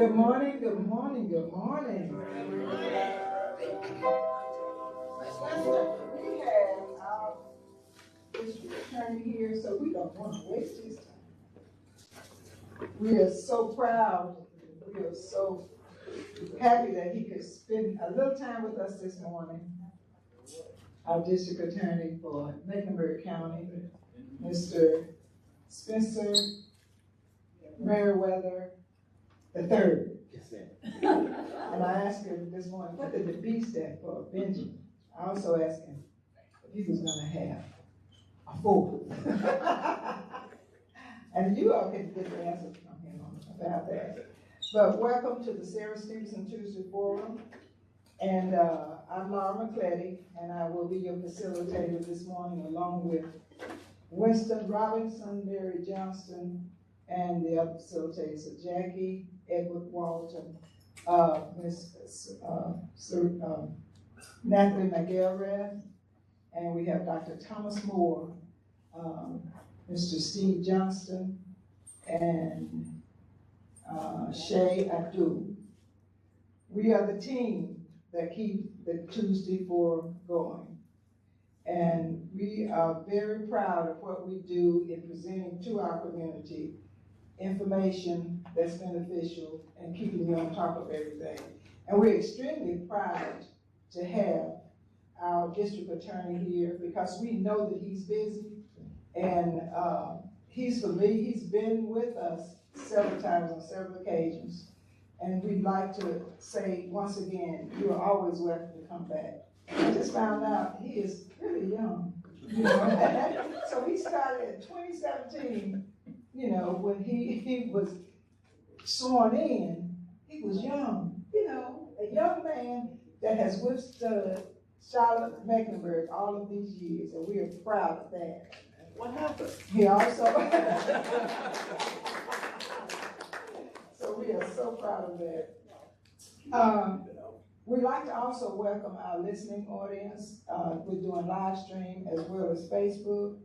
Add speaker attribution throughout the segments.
Speaker 1: Good morning, good morning, good morning. We have our district attorney here, so we don't want to waste his time. We are so proud, we are so happy that he could spend a little time with us this morning. Our district attorney for Mecklenburg County, Mr. Spencer Merriweather III. And I asked him this morning, what did the B stand for? Benjamin. I also asked him if he was going to have a 4. And you all can get the answers from him about that. But welcome to the Sarah Stevenson Tuesday Forum. And I'm Laura McCletty, and I will be your facilitator this morning along with Winston Robinson, Mary Johnston, and the other facilitators are Jackie, Edward Walton, Natalie McElrath, and we have Dr. Thomas Moore, Mr. Steve Johnston, and Shay Abdul. We are the team that keep the Tuesday Forum going. And we are very proud of what we do in presenting to our community information that's beneficial and keeping you on top of everything. And we're extremely proud to have our district attorney here because we know that he's busy and he's been with us several times on several occasions. And we'd like to say once again, you are always welcome to come back. I just found out he is really young, you know. So he started in 2017, you know, when he was sworn in, he was young, you know, a young man that has withstood Charlotte Mecklenburg all of these years, and we are proud of that.
Speaker 2: What happened?
Speaker 1: He also, so we are so proud of that. We'd like to also welcome our listening audience. We're doing live stream as well as Facebook.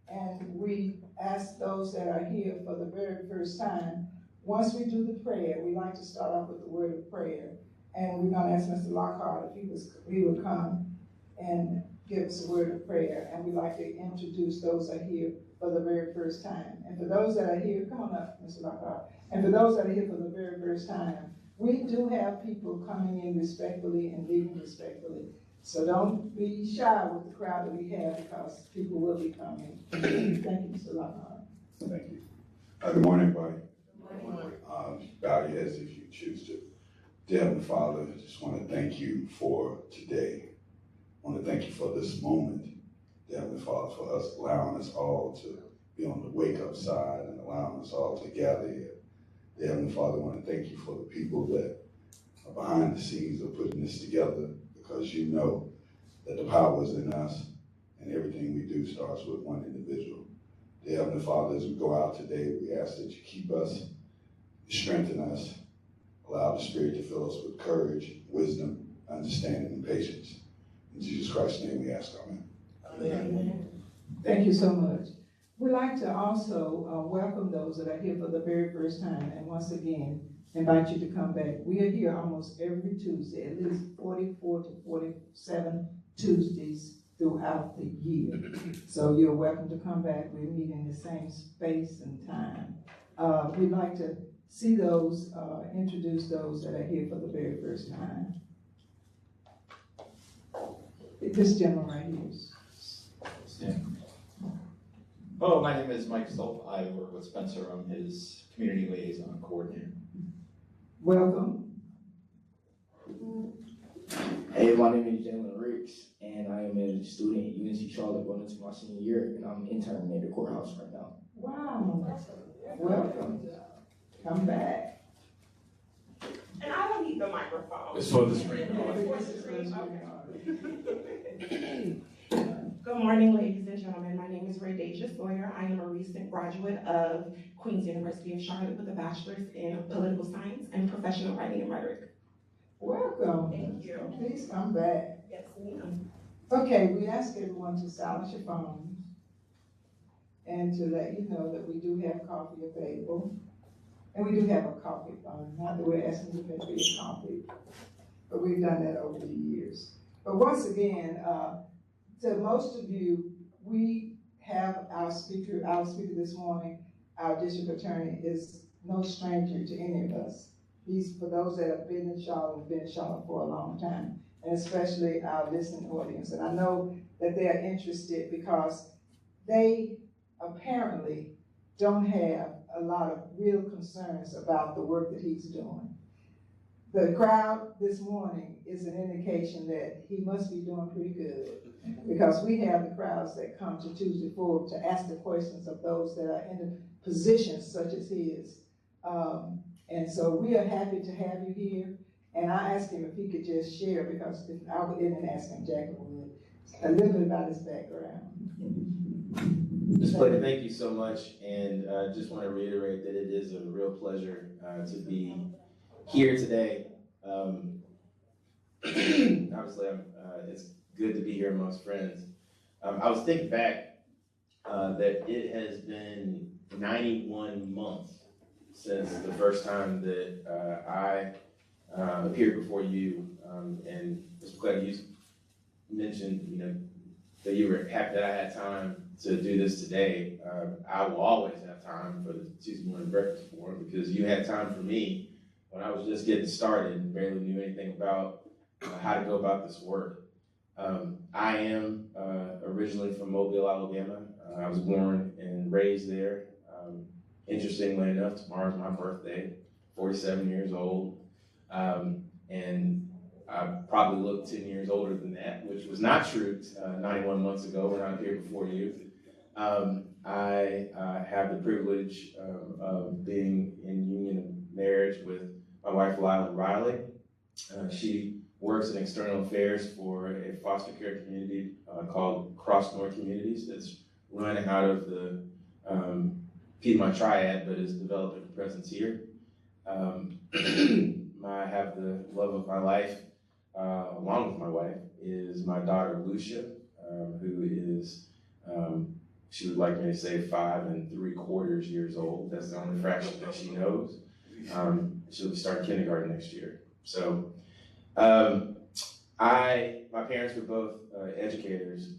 Speaker 1: And we ask those that are here for the very first time, once we do the prayer, we like to start off with the word of prayer. And we're gonna ask Mr. Lockhart if he would come and give us a word of prayer. And we'd like to introduce those that are here for the very first time. And for those that are here, come on up, Mr. Lockhart. And for those that are here for the very first time, we do have people coming in respectfully and leaving respectfully. So don't be shy with the crowd that we have because people will be coming. Thank you, Mr. Lockhart.
Speaker 3: Thank you. Good morning, everybody. Good morning. Bow your heads if you choose to. Dear Heavenly Father, I just want to thank you for today. I want to thank you for this moment, dear Heavenly Father, for us allowing us all to be on the wake-up side and allowing us all to gather here. Dear Heavenly Father, I want to thank you for the people that are behind the scenes of putting this together, because you know that the power is in us and everything we do starts with one individual. Dear Heavenly Father, as we go out today, we ask that you keep us, strengthen us, allow the Spirit to fill us with courage, wisdom, understanding, and patience. In Jesus Christ's name we ask, amen.
Speaker 1: Amen. Thank you so much. We'd like to also welcome those that are here for the very first time, and once again, invite you to come back. We are here almost every Tuesday, at least 44 to 47 Tuesdays throughout the year. So you're welcome to come back. We meet in the same space and time. We'd like to see those, introduce those that are here for the very first time. This gentleman right here.
Speaker 2: Hello, my name is Mike Stolp. I work with Spencer. I'm his community liaison coordinator.
Speaker 1: Welcome.
Speaker 4: Hey, my name is Jalen Ricks, and I am a student at UNC Charlotte going into my senior year, and I'm interning at the courthouse right now.
Speaker 1: Wow. Welcome. Come back.
Speaker 5: And I don't need the microphone.
Speaker 2: It's for the screen.
Speaker 5: Good morning, ladies and gentlemen. My name is Raydacia Sawyer. I am a recent graduate of Queen's University of Charlotte with a bachelor's in political science and professional writing and rhetoric.
Speaker 1: Welcome.
Speaker 5: Thank you.
Speaker 1: Please come back.
Speaker 5: Yes, ma'am.
Speaker 1: Okay, we ask everyone to silence your phones and to let you know that we do have coffee available. And we do have a coffee fund, not that we're asking you to be a coffee, but we've done that over the years. But once again, to most of you, we have our speaker this morning, our district attorney, is no stranger to any of us. He's, for those that have been in Charlotte, been in Charlotte for a long time, and especially our listening audience. And I know that they are interested because they apparently don't have a lot of real concerns about the work that he's doing. The crowd this morning is an indication that he must be doing pretty good, because we have the crowds that come to Tuesday Forward to ask the questions of those that are in positions such as his. And so we are happy to have you here. And I asked him if he could just share, because I didn't ask him, Jackie would, a little bit about his background.
Speaker 6: Ms. Plater, thank you so much, and just want to reiterate that it is a real pleasure to be here today. Obviously, it's good to be here amongst friends. I was thinking back that it has been 91 months since the first time that I appeared before you, and Ms. Plater, you mentioned, that you were happy that I had time to do this today. I will always have time for the Tuesday morning breakfast forum, because you had time for me when I was just getting started and barely knew anything about how to go about this work. I am originally from Mobile, Alabama. I was born and raised there. Interestingly enough, tomorrow's my birthday, 47 years old. And I probably look 10 years older than that, which was not true 91 months ago when I appeared before you. I have the privilege of being in union of marriage with my wife, Lila Riley. She works in external affairs for a foster care community called Cross North Communities that's running out of the Piedmont Triad, but is developing a presence here. I have the love of my life, along with my wife, is my daughter Lucia, who is, she would like me to say 5 3/4 years old. That's the only fraction that she knows. She'll be starting kindergarten next year. So, my parents were both educators,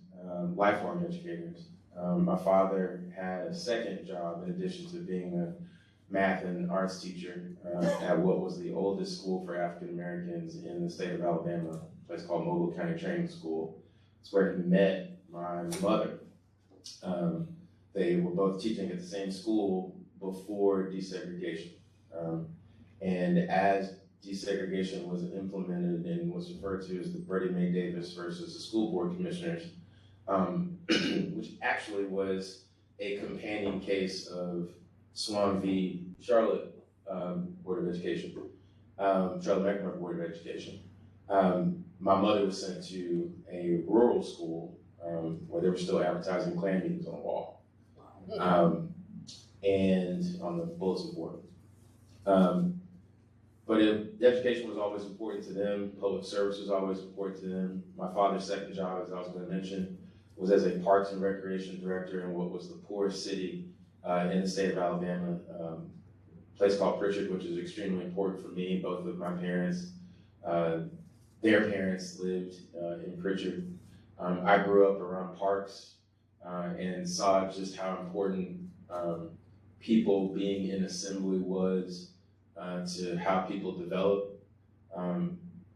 Speaker 6: lifelong educators. My father had a second job in addition to being a math and arts teacher at what was the oldest school for African Americans in the state of Alabama, a place called Mobile County Training School. It's where he met my mother. They were both teaching at the same school before desegregation. And as desegregation was implemented and was referred to as the Freddie Mae Davis versus the school board commissioners, which actually was a companion case of Swan v. Charlotte Board of Education, Charlotte Mecklenburg Board of Education. My mother was sent to a rural school where they were still advertising Klan meetings on the wall and on the bulletin board. But education was always important to them. Public service was always important to them. My father's second job, as I was going to mention, was as a Parks and Recreation Director in what was the poorest city in the state of Alabama, a place called Pritchard, which is extremely important for me. Both of my parents, their parents lived in Pritchard. I grew up around parks and saw just how important people being in assembly was to how people develop.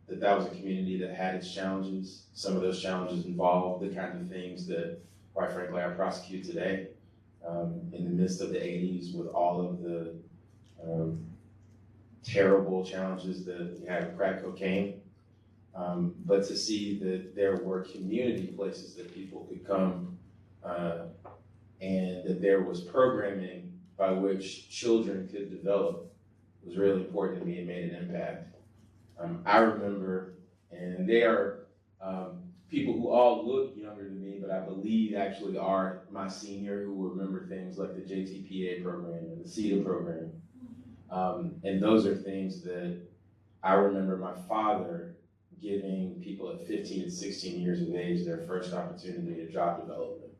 Speaker 6: That was a community that had its challenges. Some of those challenges involved the kind of things that, quite frankly, I prosecute today. In the midst of the 80s, with all of the terrible challenges that we had with crack cocaine, but to see that there were community places that people could come and that there was programming by which children could develop was really important to me and made an impact. I remember, and they are people who all look younger than me, but I believe actually are my senior, who will remember things like the JTPA program and the CETA program. And those are things that I remember my father giving people at 15 and 16 years of age their first opportunity to job development.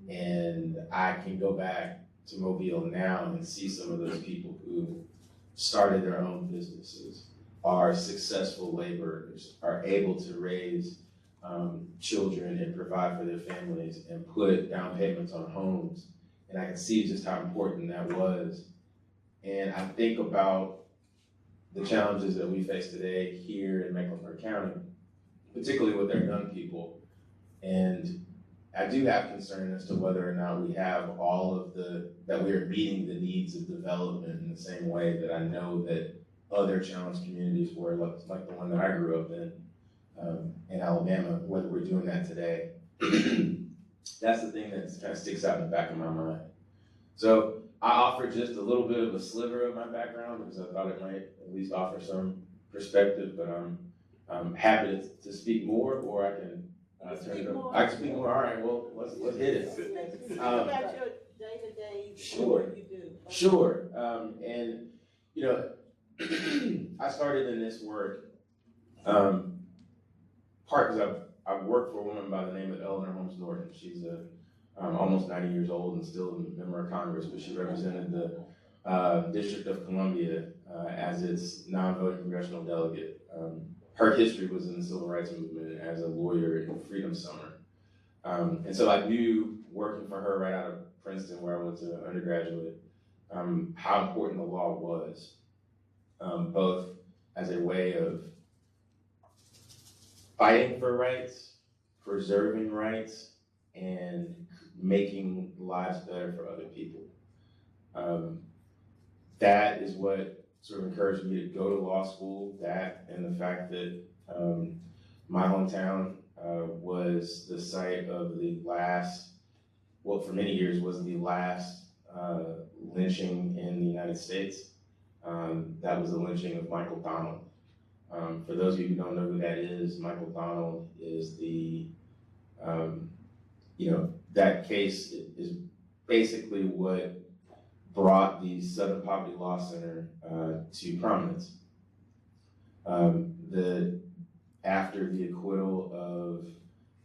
Speaker 6: And I can go back to Mobile now and see some of those people who started their own businesses, are successful laborers, are able to raise children and provide for their families and put down payments on homes. And I can see just how important that was. And I think about the challenges that we face today here in Mecklenburg County, particularly with our young people. And I do have concern as to whether or not we have all of that we are meeting the needs of development in the same way that I know that other challenged communities were, like the one that I grew up in Alabama, whether we're doing that today. That's the thing that kind of sticks out in the back of my mind. So I offered just a little bit of a sliver of my background because I thought it might at least offer some perspective, but I'm happy to speak more, or I can turn it over. I can speak more. All right, well, let's hit it.
Speaker 7: About your day-to-day,
Speaker 6: Sure.
Speaker 7: what you do.
Speaker 6: Sure. And, you know, I started in this work, part because I've worked for a woman by the name of Eleanor Holmes Norton. She's almost 90 years old and still a member of Congress, but she represented the District of Columbia as its non-voting congressional delegate. Her history was in the civil rights movement as a lawyer in Freedom Summer. And so I knew, working for her right out of Princeton, where I went to undergraduate, how important the law was, both as a way of fighting for rights, preserving rights, and making lives better for other people. That is what sort of encouraged me to go to law school, that and the fact that my hometown was the site of the last, well, for many years was the last lynching in the United States. That was the lynching of Michael Donald. For those of you who don't know who that is, Michael Donald is the, that case is basically what brought the Southern Poverty Law Center to prominence. After the acquittal of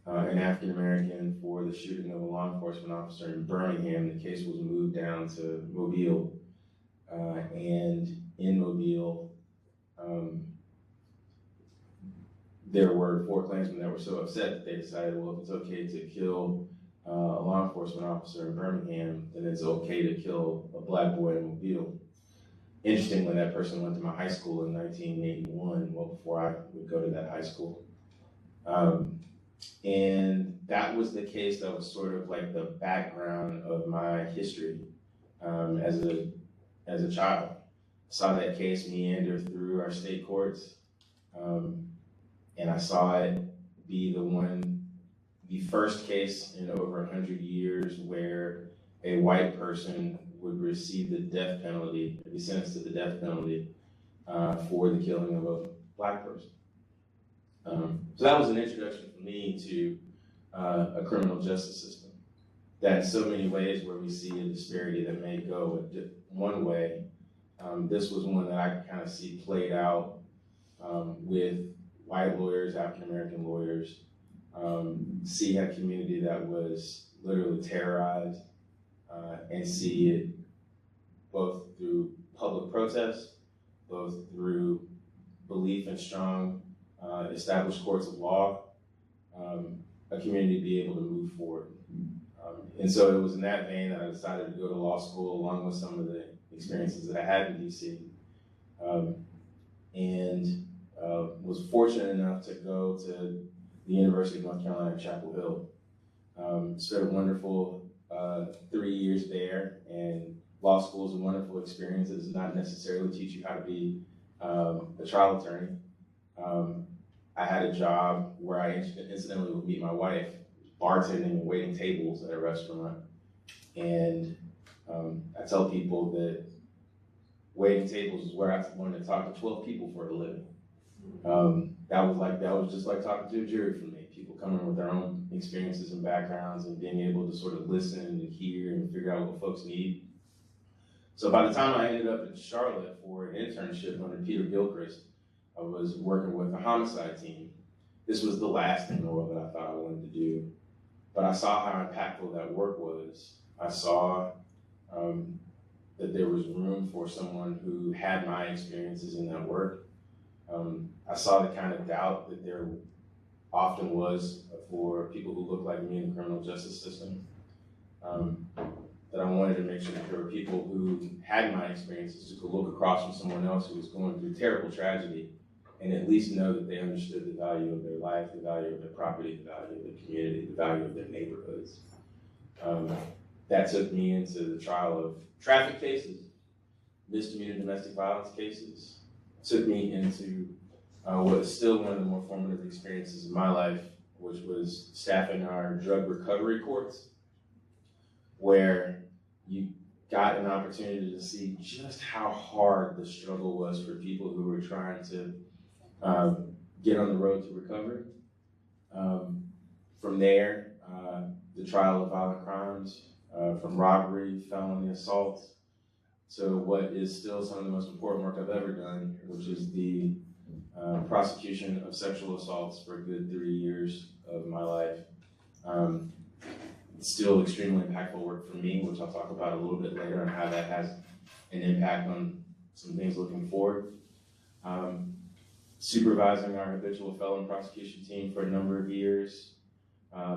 Speaker 6: an African American for the shooting of a law enforcement officer in Birmingham, the case was moved down to Mobile. And in Mobile, there were 4 Klansmen that were so upset that they decided, well, if it's okay to kill a law enforcement officer in Birmingham, then it's okay to kill a black boy in Mobile. Interestingly, that person went to my high school in 1981, well before I would go to that high school. And that was the case that was sort of like the background of my history as a child. I saw that case meander through our state courts, and I saw it be the first case in over 100 years where a white person would receive the death penalty, be sentenced to the death penalty for the killing of a black person. So that was an introduction for me to a criminal justice system that in so many ways where we see a disparity that may go one way, this was one that I could kind of see played out with white lawyers, African-American lawyers, see a community that was literally terrorized, and see it both through public protest, both through belief in strong established courts of law, a community be able to move forward. And so it was in that vein that I decided to go to law school along with some of the experiences that I had in DC, and was fortunate enough to go to the University of North Carolina, Chapel Hill. Spent a wonderful 3 years there, and law school is a wonderful experience. It does not necessarily teach you how to be a trial attorney. I had a job where I incidentally would meet my wife, bartending and waiting tables at a restaurant. And I tell people that waiting tables is where I wanted to talk to 12 people for a living. That was just like talking to a jury for me. People coming with their own experiences and backgrounds and being able to sort of listen and hear and figure out what folks need. So by the time I ended up in Charlotte for an internship under Peter Gilchrist, I was working with the homicide team. This was the last thing in the world that I thought I wanted to do. But I saw how impactful that work was. I saw that there was room for someone who had my experiences in that work. I saw the kind of doubt that there often was for people who look like me in the criminal justice system. That I wanted to make sure that there were people who had my experiences who could look across from someone else who was going through terrible tragedy and at least know that they understood the value of their life, the value of their property, the value of their community, the value of their neighborhoods. That took me into the trial of traffic cases, misdemeanor domestic violence cases. It took me into what is still one of the more formative experiences of my life, which was staffing our drug recovery courts, where you got an opportunity to see just how hard the struggle was for people who were trying to get on the road to recovery. From there, the trial of violent crimes, from robbery, felony assault, to what is still some of the most important work I've ever done, which is the prosecution of sexual assaults for a good 3 years of my life. It's still extremely impactful work for me, which I'll talk about a little bit later, and how that has an impact on some things looking forward. Supervising our habitual felon prosecution team for a number of years,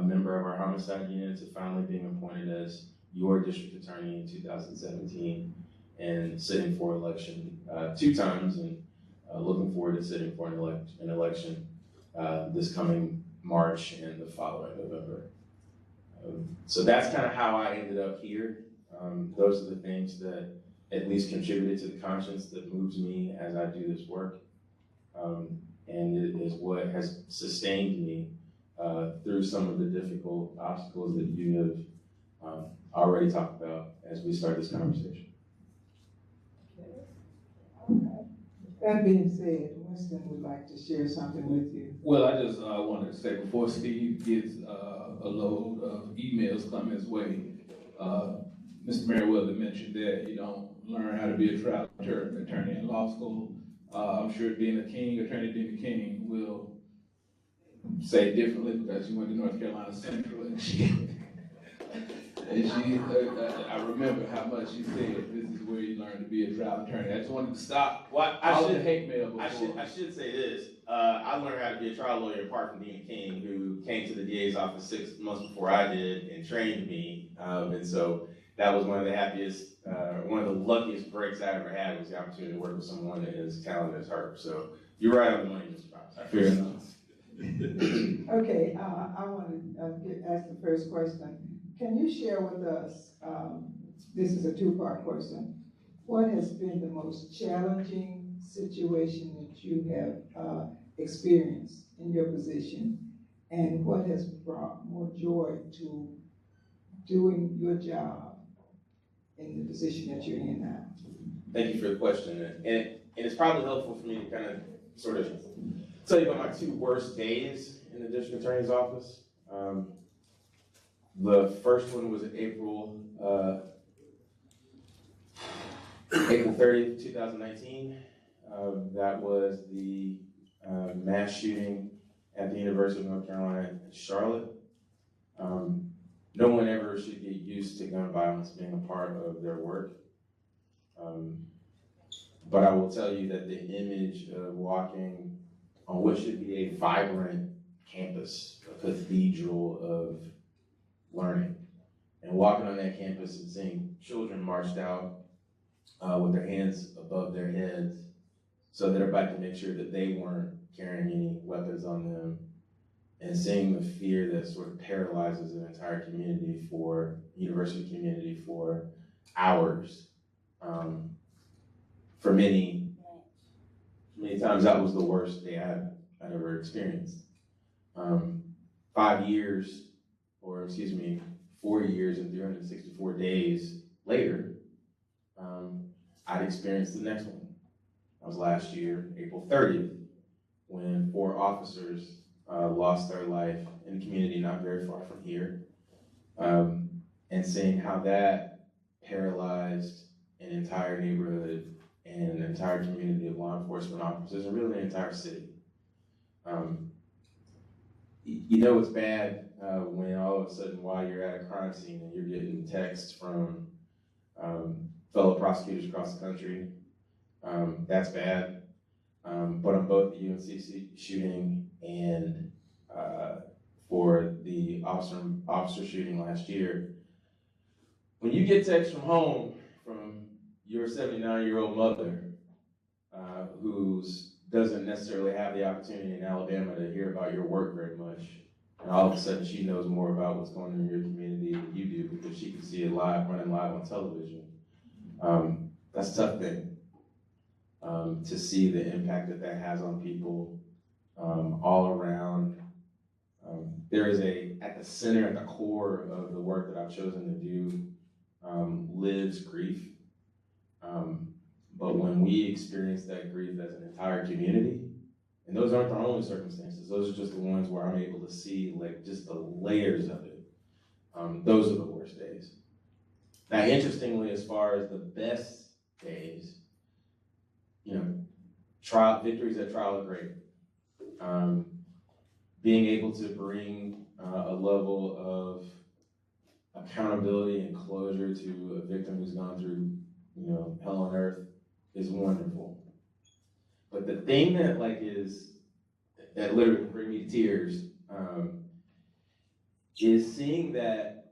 Speaker 6: member of our homicide unit, to finally being appointed as your district attorney in 2017, and sitting for election 2 times, and looking forward to sitting for an election this coming March and the following November. So that's kind of how I ended up here. Those are the things that at least contributed to the conscience that moves me as I do this work. And it is what has sustained me through some of the difficult obstacles that you have already talked about as we start this conversation.
Speaker 1: That being said, Winston would like to share something with you.
Speaker 8: Well, I just wanted to say, before Steve gets a load of emails coming his way, Mr. Merriweather mentioned that you don't learn how to be a trial attorney in law school. I'm sure being a king, Attorney Dean King, will say differently because she went to North Carolina Central and I remember how much she said, this is where you learn to be a trial attorney. I just wanted to stop all the hate mail before.
Speaker 6: I should say this. I learned how to be a trial lawyer apart from Dean King, who came to the DA's office 6 months before I did and trained me. And so that was one of the happiest, one of the luckiest breaks I ever had, was the opportunity to work with someone as talented as her. So you're right on the money, Mr. Brown.
Speaker 8: Fair enough.
Speaker 1: Okay, I want to ask the first question. Can you share with us, this is a 2-part question, what has been the most challenging situation that you have experienced in your position, and what has brought more joy to doing your job in the position that you're in now?
Speaker 6: Thank you for the question. And it's probably helpful for me to kind of sort of tell you about my 2 worst days in the district attorney's office. The first one was April 30th, 2019. That was the mass shooting at the University of North Carolina in Charlotte. No one ever should get used to gun violence being a part of their work. But I will tell you that the image of walking on what should be a vibrant campus, a cathedral of learning, and walking on that campus and seeing children marched out with their hands above their heads so that everybody could make sure that they weren't carrying any weapons on them, and seeing the fear that sort of paralyzes an entire community, for university community, for hours. For many times that was the worst day I'd ever experienced. 4 years and 364 days later, I'd experienced the next one. That was last year, April 30th, when 4 officers lost their life in a community not very far from here, and seeing how that paralyzed an entire neighborhood and an entire community of law enforcement officers, and really the entire city. You know it's bad when all of a sudden, while you're at a crime scene and you're getting texts from fellow prosecutors across the country. That's bad. But on both the UNC shooting and for the officer shooting last year, when you get text from home from your 79-year-old mother who doesn't necessarily have the opportunity in Alabama to hear about your work very much, and all of a sudden she knows more about what's going on in your community than you do because she can see it running live on television. That's a tough thing to see the impact that has on people all around. There is at the center, at the core of the work that I've chosen to do, lives grief. But when we experience that grief as an entire community, and those aren't the only circumstances, those are just the ones where I'm able to see like just the layers of it. Those are the worst days. Now, interestingly, as far as the best days, victories at trial are great. Being able to bring a level of accountability and closure to a victim who's gone through, hell on earth is wonderful. But the thing that literally can bring me to tears is seeing that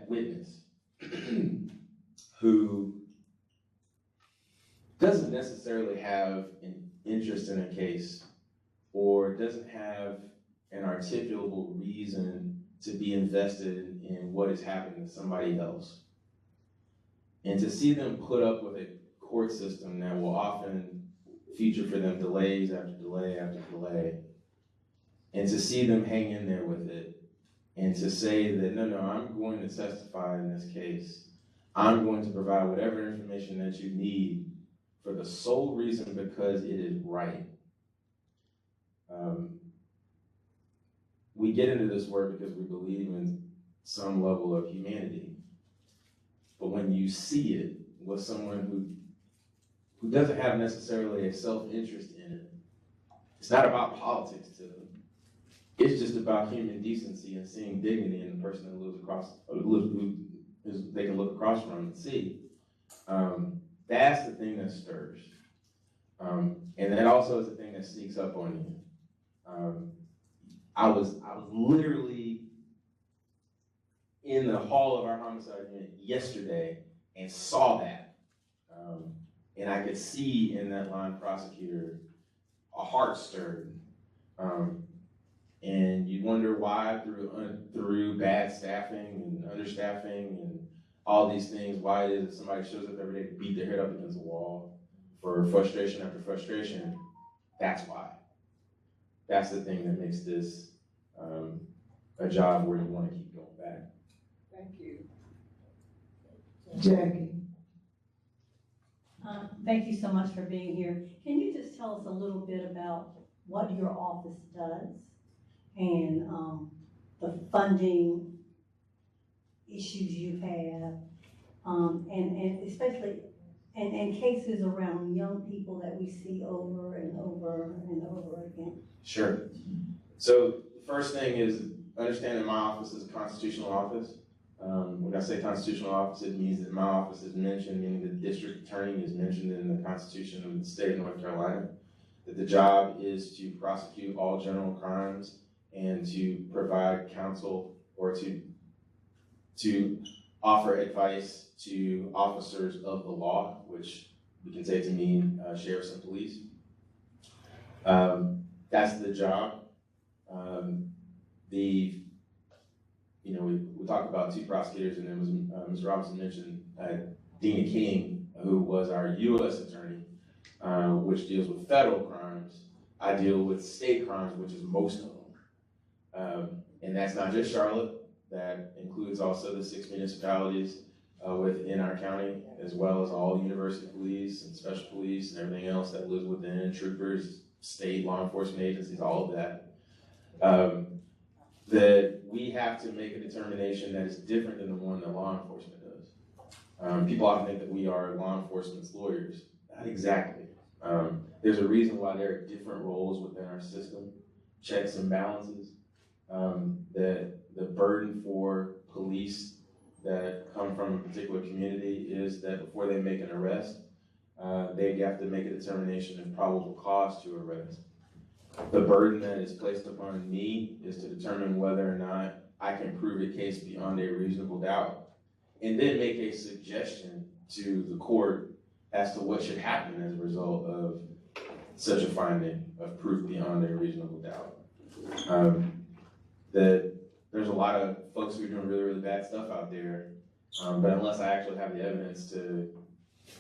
Speaker 6: witness who doesn't necessarily have an interest in a case or doesn't have an articulable reason to be invested in what is happening to somebody else. And to see them put up with a court system that will often feature for them delays after delay after delay, and to see them hang in there with it, and to say that, no, I'm going to testify in this case. I'm going to provide whatever information that you need for the sole reason because it is right. We get into this work because we believe in some level of humanity. But when you see it with someone who doesn't have necessarily a self-interest in it, it's not about politics to them. It's just about human decency and seeing dignity in the person that they can look across from and see. That's the thing that stirs. And that also is the thing that sneaks up on you. I was literally in the hall of our homicide unit yesterday and saw that. And I could see in that line prosecutor a heart stirred. And you wonder why through bad staffing and understaffing and all these things, why it is that somebody shows up every day to beat their head up against the wall for frustration after frustration. That's why. That's the thing that makes this a job where you want to keep going back.
Speaker 1: Thank you. Jackie.
Speaker 9: Thank you so much for being here. Can you just tell us a little bit about what your office does and the funding issues you've had, and especially and cases around young people that we see over and over and over again?
Speaker 6: Sure. So the first thing is understanding my office is a constitutional office. When I say constitutional office, it means that my office is mentioned, meaning the district attorney is mentioned in the Constitution of the state of North Carolina, that the job is to prosecute all general crimes and to provide counsel or to offer advice to officers of the law, which we can say to mean sheriffs and police. That's the job. We talked about two prosecutors, and then Mr. Robinson mentioned Dina King, who was our U.S. attorney, which deals with federal crimes. I deal with state crimes, which is most of them. And that's not just Charlotte. That includes also the 6 municipalities within our county, as well as all university police and special police and everything else that lives within, troopers, state law enforcement agencies, all of that. That we have to make a determination that is different than the one that law enforcement does. People often think that we are law enforcement's lawyers. Not exactly. There's a reason why there are different roles within our system, checks and balances. That the burden for police that come come from a particular community is that before they make an arrest, they have to make a determination of probable cause to arrest. The burden that is placed upon me is to determine whether or not I can prove a case beyond a reasonable doubt, and then make a suggestion to the court as to what should happen as a result of such a finding of proof beyond a reasonable doubt. That there's a lot of folks who are doing really, really bad stuff out there, but unless I actually have the evidence to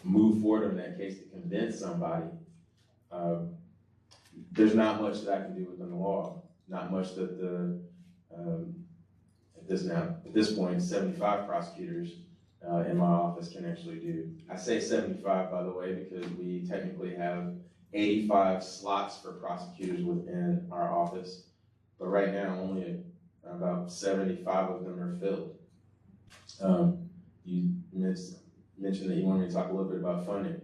Speaker 6: move forward in that case to convince somebody, there's not much that I can do within the law. Not much that at this point, 75 prosecutors in my office can actually do. I say 75, by the way, because we technically have 85 slots for prosecutors within our office, but right now only about 75 of them are filled. You mentioned that you wanted me to talk a little bit about funding.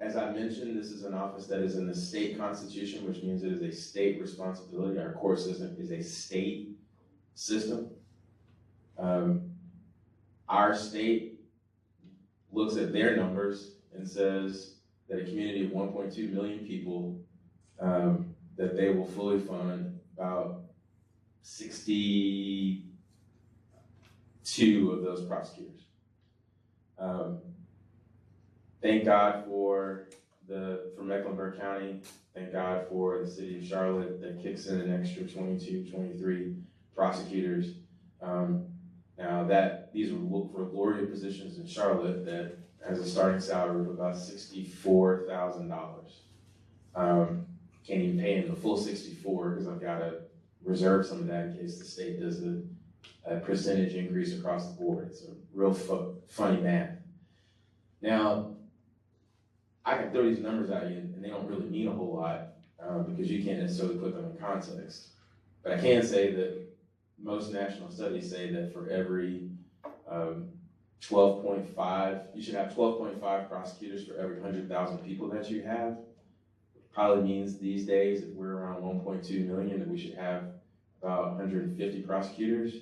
Speaker 6: As I mentioned, this is an office that is in the state constitution, which means it is a state responsibility. Our court system is a state system. Our state looks at their numbers and says that a community of 1.2 million people, that they will fully fund about 62 of those prosecutors. Thank God for Mecklenburg County. Thank God for the city of Charlotte that kicks in an extra 22, 23 prosecutors. Now these are for Gloria positions in Charlotte that has a starting salary of about $64,000. Can't even pay him the full 64 because I've got to reserve some of that in case the state does a percentage increase across the board. It's a real funny math. Now, I can throw these numbers at you and they don't really mean a whole lot because you can't necessarily put them in context. But I can say that most national studies say that for every 12.5, you should have 12.5 prosecutors for every 100,000 people that you have. Probably means these days, if we're around 1.2 million, that we should have about 150 prosecutors.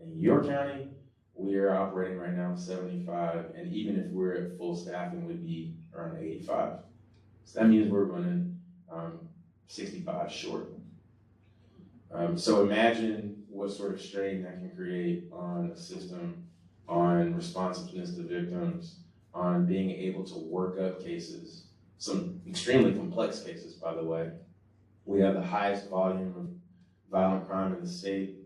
Speaker 6: In your county, we are operating right now with 75, and even if we're at full staffing, we'd be around 85. So that means we're running 65 short. So imagine what sort of strain that can create on a system, on responsiveness to victims, on being able to work up cases, some extremely complex cases, by the way. We have the highest volume of violent crime in the state.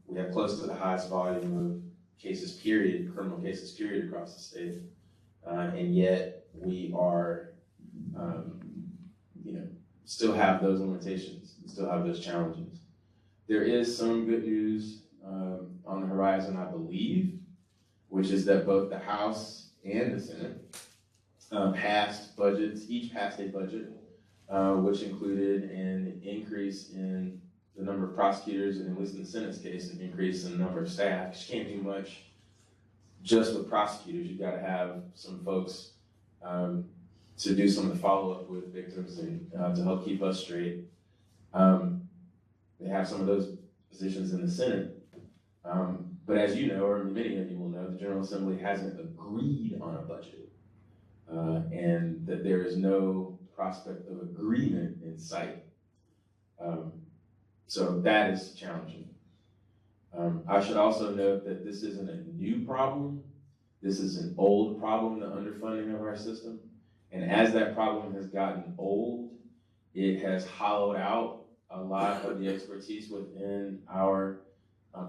Speaker 6: We have close to the highest volume of cases, period, criminal cases, period, across the state. And yet we are, still have those limitations, still have those challenges. There is some good news on the horizon, I believe, which is that both the House and the Senate passed budgets, each passed a budget, which included an increase in the number of prosecutors, and at least in the Senate's case, an increase in the number of staff. Because you can't do much just with prosecutors. You've got to have some folks to do some of the follow-up with victims and to help keep us straight. They have some of those positions in the Senate. But as you know, or many of you will know, the General Assembly hasn't agreed on a budget. And that there is no prospect of agreement in sight. So that is challenging. I should also note that this isn't a new problem. This is an old problem, the underfunding of our system. And as that problem has gotten old, it has hollowed out a lot of the expertise within our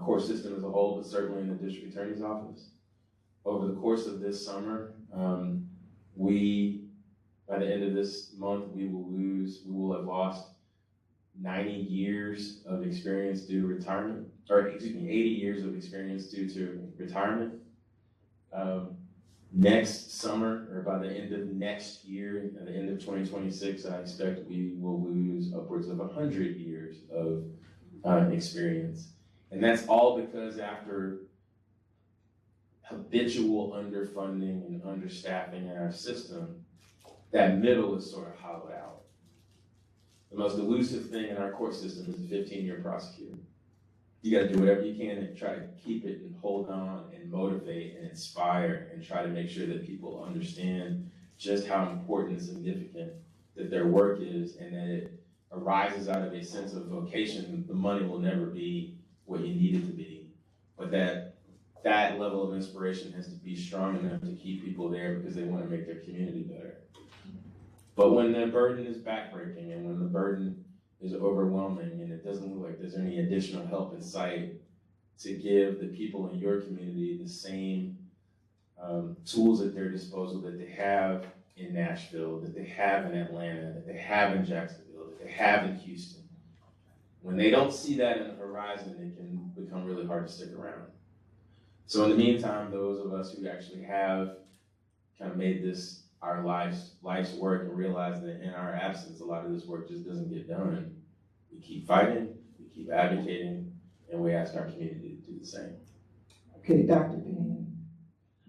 Speaker 6: court system as a whole, but certainly in the district attorney's office. Over the course of this summer, by the end of this month, we will have lost 90 years of experience due to retirement, 80 years of experience due to retirement. Next summer, or by the end of next year, at the end of 2026, I expect we will lose upwards of 100 years of experience. And that's all because after habitual underfunding and understaffing in our system, that middle is sort of hollowed out. The most elusive thing in our court system is a 15-year prosecutor. you gotta do whatever you can to try to keep it and hold on and motivate and inspire and try to make sure that people understand just how important and significant that their work is, and that it arises out of a sense of vocation. The money will never be what you need it to be, but that level of inspiration has to be strong enough to keep people there because they want to make their community better. But when the burden is backbreaking and when the burden is overwhelming and it doesn't look like there's any additional help in sight to give the people in your community the same tools at their disposal that they have in Nashville, that they have in Atlanta, that they have in Jacksonville, that they have in Houston. When they don't see that in the horizon, it can become really hard to stick around. So in the meantime, those of us who actually have kind of made this our life's work and realize that in our absence, a lot of this work just doesn't get done, we keep fighting, we keep advocating, and we ask our community to do the same.
Speaker 1: Okay, Dr. Bean.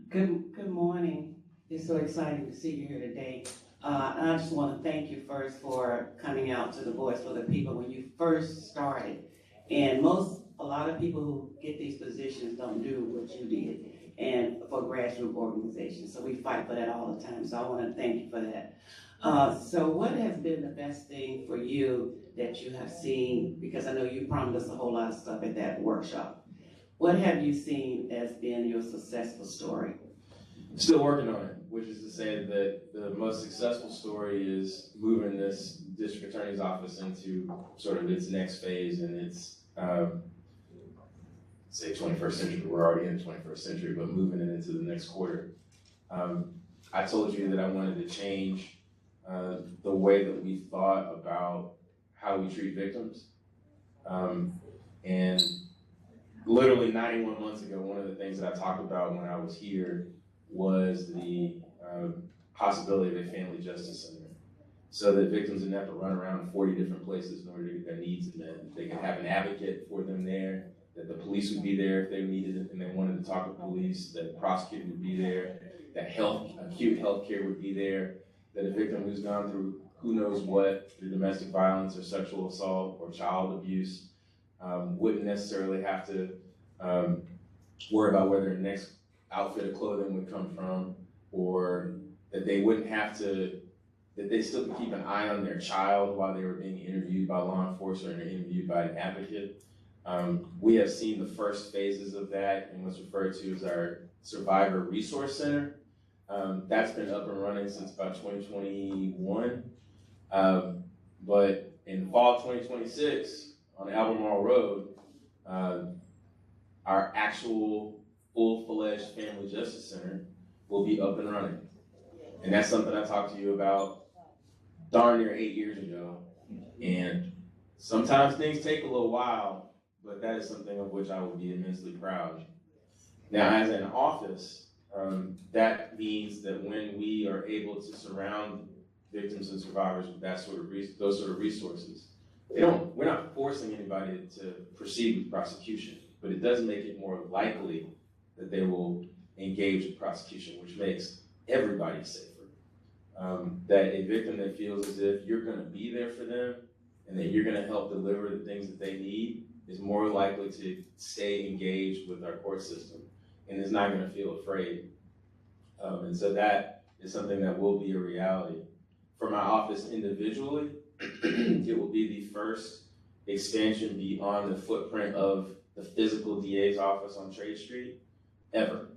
Speaker 10: Good morning. It's so exciting to see you here today. And I just want to thank you first for coming out to the Voice for the People when you first started. And a lot of people who get these positions don't do what you did, and for grassroots organizations. So we fight for that all the time. So I want to thank you for that. So what has been the best thing for you that you have seen? Because I know you promised us a whole lot of stuff at that workshop. What have you seen as being your successful story?
Speaker 6: Still working on it, which is to say that the most successful story is moving this district attorney's office into sort of its next phase, and it's say 21st century, but we're already in the 21st century, but moving it into the next quarter. I told you that I wanted to change the way that we thought about how we treat victims. And literally 91 months ago, one of the things that I talked about when I was here was the possibility of a family justice center, so that victims didn't have to run around 40 different places in order to get their needs met. They could have an advocate for them there, that the police would be there if they needed it and they wanted to talk to police, that the prosecutor would be there, that acute health care would be there, that a victim who's gone through who knows what, through domestic violence or sexual assault or child abuse, wouldn't necessarily have to worry about where their next outfit of clothing would come from, or that they wouldn't have to, that they still could keep an eye on their child while they were being interviewed by law enforcement or interviewed by an advocate. We have seen the first phases of that in what's referred to as our Survivor Resource Center. That's been up and running since about 2021. But in fall 2026, on Albemarle Road, our actual full-fledged Family Justice Center will be up and running. And that's something I talked to you about darn near 8 years ago. And sometimes things take a little while, but that is something of which I will be immensely proud. Now, as an office, that means that when we are able to surround victims and survivors with that sort of those sort of resources, we're not forcing anybody to proceed with prosecution, but it does make it more likely that they will engage in prosecution, which makes everybody safer. That a victim that feels as if you're going to be there for them and that you're going to help deliver the things that they need is more likely to stay engaged with our court system and is not going to feel afraid. And so that is something that will be a reality. For my office individually, it will be the first expansion beyond the footprint of the physical DA's office on Trade Street ever,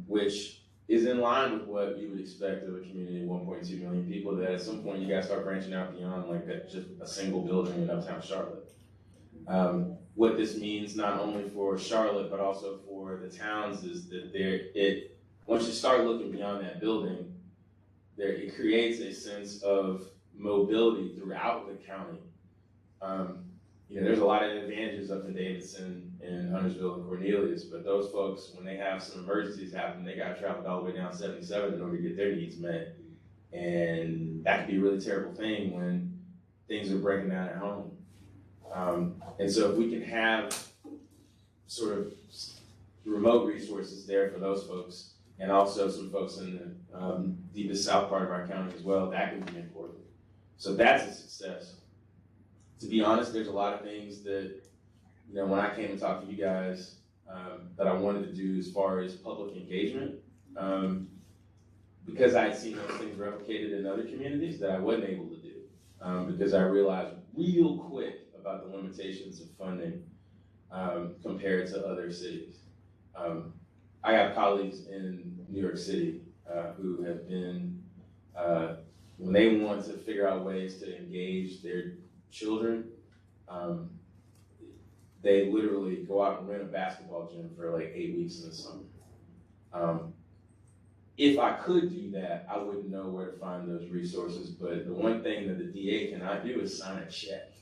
Speaker 6: which is in line with what you would expect of a community of 1.2 million people, that at some point you guys start branching out beyond like that, just a single building in uptown Charlotte. What this means not only for Charlotte, but also for the towns is that once you start looking beyond that building, it creates a sense of mobility throughout the county. There's a lot of advantages up in Davidson and Huntersville and Cornelius, but those folks, when they have some emergencies happen, they got to travel all the way down 77 in order to get their needs met. And that can be a really terrible thing when things are breaking down at home. And so if we can have sort of remote resources there for those folks, and also some folks in the deepest south part of our county as well, that can be important. So that's a success. To be honest, there's a lot of things that when I came and talked to you guys, that I wanted to do as far as public engagement, because I had seen those things replicated in other communities that I wasn't able to do, because I realized real quick about the limitations of funding compared to other cities. I have colleagues in New York City who have been, when they want to figure out ways to engage their children, they literally go out and rent a basketball gym for like 8 weeks in the summer. If I could do that, I wouldn't know where to find those resources, but the one thing that the DA cannot do is sign a check,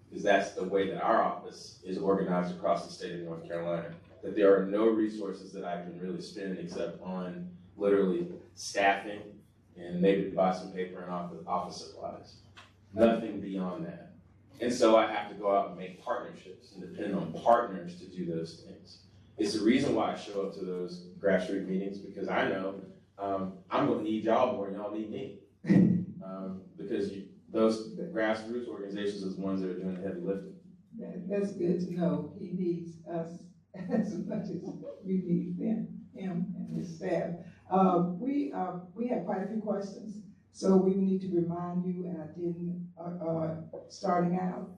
Speaker 6: because that's the way that our office is organized across the state of North Carolina, that there are no resources that I can really spend except on literally staffing and maybe buy some paper and office supplies. Nothing beyond that. And so I have to go out and make partnerships and depend on partners to do those things. It's the reason why I show up to those grassroots meetings, because I know I'm going to need y'all more than y'all need me. Because those grassroots organizations are the ones that are doing the heavy lifting.
Speaker 1: That's good to know. He needs us as much as we need him and his staff. We have quite a few questions, so we need to remind you, and I didn't, starting out,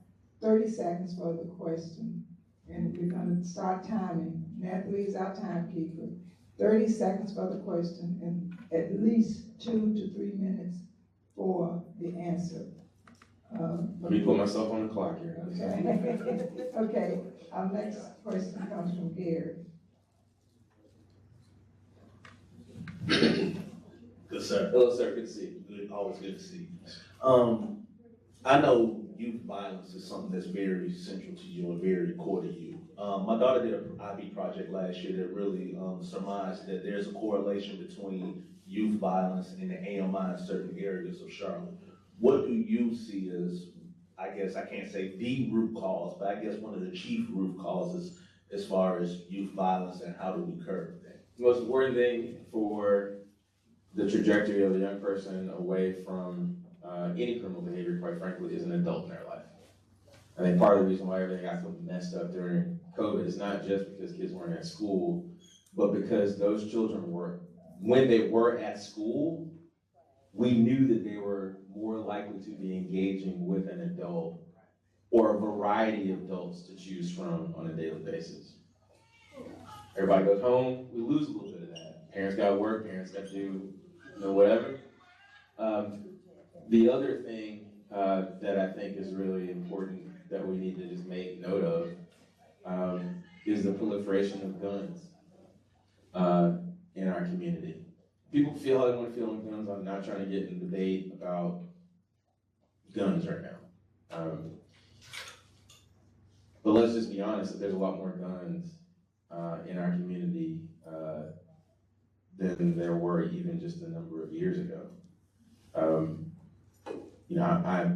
Speaker 1: 30 seconds for the question, and we're going to start timing. Natalie is our timekeeper. 30 seconds for the question, and at least 2 to 3 minutes for the answer.
Speaker 6: Let me put myself on the clock here.
Speaker 1: Okay. Okay. Our next question comes from Gary.
Speaker 11: Good, sir.
Speaker 6: Hello, sir. Good to see you.
Speaker 11: Good, always good to see you. I know youth violence is something that's very central to you and very core to you. My daughter did an IB project last year that really surmised that there's a correlation between youth violence and the AMI in certain areas of Charlotte. What do you see as, I guess I can't say the root cause, but I guess one of the chief root causes as far as youth violence, and how do we curb that?
Speaker 6: The most important thing for the trajectory of a young person away from any criminal behavior, quite frankly, is an adult in their life. I think part of the reason why everything got so messed up during COVID is not just because kids weren't at school, but because those children were, when they were at school, we knew that they were more likely to be engaging with an adult or a variety of adults to choose from on a daily basis. Everybody goes home, we lose a little bit of that. Parents got to work, parents got to do, whatever. The other thing that I think is really important that we need to just make note of is the proliferation of guns in our community. People feel how they want to feel on guns. I'm not trying to get in debate about guns right now. But let's just be honest, that there's a lot more guns in our community than there were even just a number of years ago. I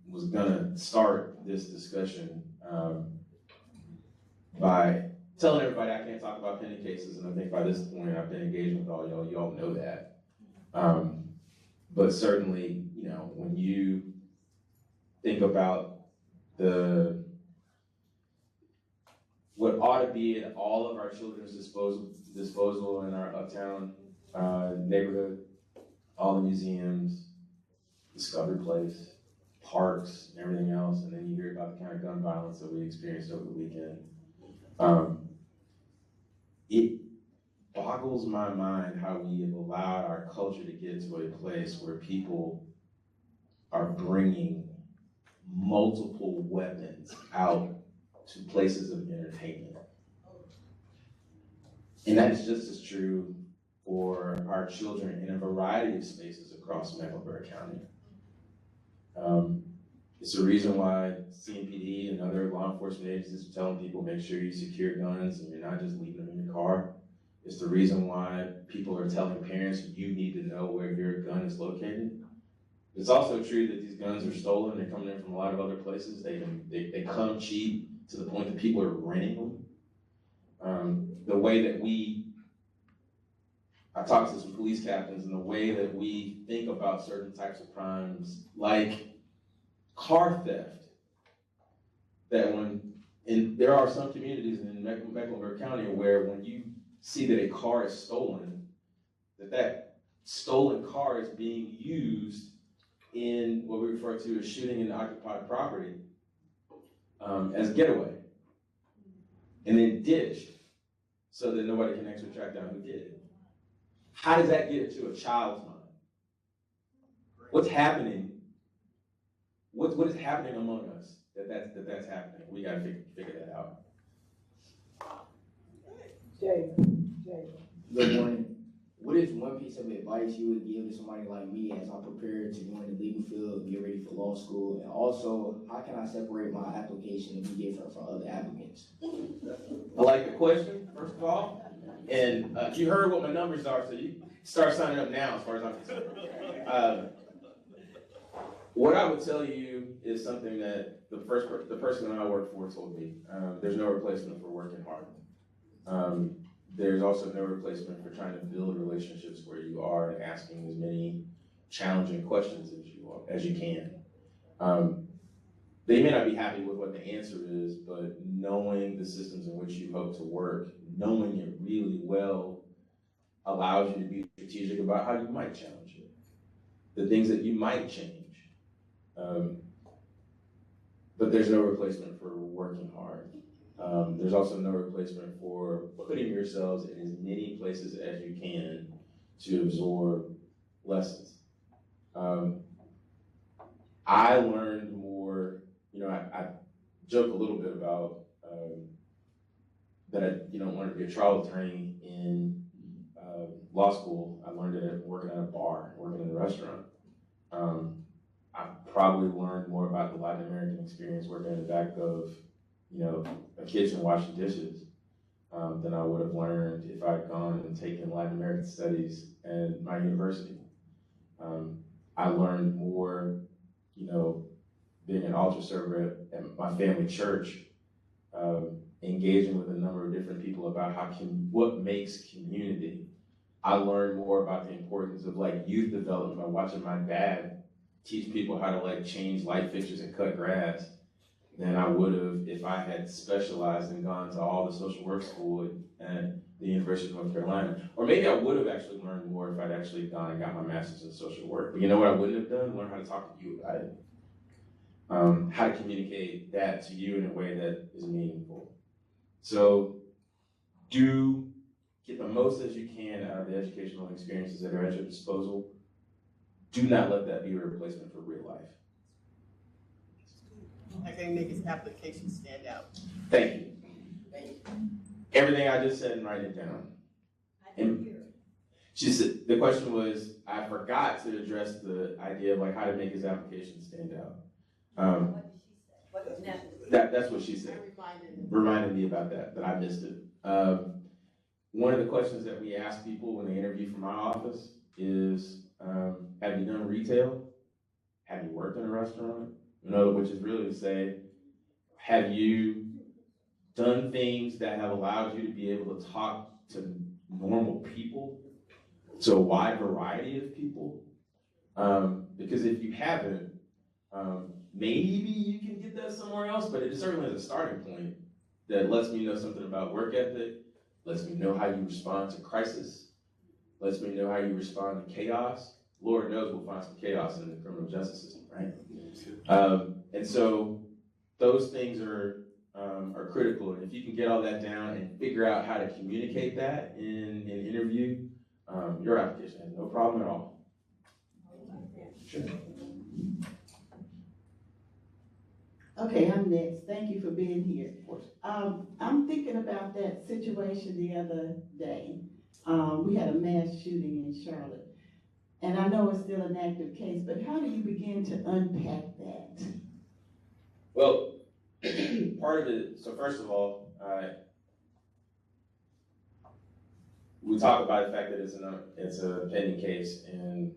Speaker 6: was gonna start this discussion by telling everybody I can't talk about pending cases, and I think by this point I've been engaging with all y'all. Y'all know that. But certainly, when you think about what ought to be at all of our children's disposal in our uptown neighborhood, all the museums, Discovery Place, parks, and everything else, and then you hear about the kind of gun violence that we experienced over the weekend. It boggles my mind how we have allowed our culture to get to a place where people are bringing multiple weapons out to places of entertainment. And that's just as true for our children in a variety of spaces across Mecklenburg County. It's the reason why CMPD and other law enforcement agencies are telling people, make sure you secure guns and you're not just leaving them in your car. It's the reason why people are telling parents, you need to know where your gun is located. It's also true that these guns are stolen. They're coming in from a lot of other places. They come cheap to the point that people are renting them. The way that I talked to some police captains, and the way that we think about certain types of crimes, like car theft, that when And there are some communities in Mecklenburg County where when you see that a car is stolen, that stolen car is being used in what we refer to as shooting in occupied property as a getaway, and then ditched so that nobody can actually track down who did it. How does that get into a child's mind? What's happening? What is happening among us that's happening? We got to figure that out.
Speaker 1: Jay.
Speaker 4: Good morning. What is one piece of advice you would give to somebody like me as I prepare to go in the legal field, get ready for law school, and also how can I separate my application to be different from other applicants?
Speaker 6: I like the question, first of all, and you heard what my numbers are, so you start signing up now as far as I'm concerned. What I would tell you is something that the person that I work for told me. There's no replacement for working hard. There's also no replacement for trying to build relationships where you are and asking as many challenging questions as you can. They may not be happy with what the answer is, but knowing the systems in which you hope to work, knowing it really well allows you to be strategic about how you might challenge it, the things that you might change. But there's no replacement for working hard. There's also no replacement for putting yourselves in as many places as you can to absorb lessons. I learned more, I joke a little bit about that I wanted to be a trial attorney in law school. I learned it working at a bar, working in a restaurant. I probably learned more about the Latin American experience working in the back of a kitchen washing dishes than I would have learned if I'd gone and taken Latin American studies at my university. I learned more, being an altar server at my family church, engaging with a number of different people about what makes community. I learned more about the importance of youth development by watching my dad teach people how to change light fixtures and cut grass than I would have if I had specialized and gone to all the social work school at the University of North Carolina. Or maybe I would have actually learned more if I'd actually gone and got my master's in social work. But you know what I wouldn't have done? Learn how to talk to you about it. How to communicate that to you in a way that is meaningful. So get the most as you can out of the educational experiences that are at your disposal. Do not let that be a replacement for real life.
Speaker 7: I can make his application stand out.
Speaker 6: Thank you. Everything I just said and write it down. She said, the question was, I forgot to address the idea of how to make his application stand out. That's what she said. Reminded me about that I missed it. One of the questions that we ask people when they interview for my office is, have you done retail? Have you worked in a restaurant? Which is really to say, have you done things that have allowed you to be able to talk to normal people, to a wide variety of people? Because if you haven't, maybe you can get that somewhere else, but it certainly is a starting point that lets me know something about work ethic, lets me know how you respond to crisis, lets me know how you respond to chaos. Lord knows we'll find some chaos in the criminal justice system, right? And so those things are critical. And if you can get all that down and figure out how to communicate that in an interview, your application has no problem at all. Sure.
Speaker 12: Okay, I'm next. Thank you for being here. I'm thinking about that situation the other day. We had a mass shooting in Charlotte. And I know it's still an active case, but how do you begin to unpack that?
Speaker 6: Well, part of it, so first of all, we talk about the fact that it's a pending case, and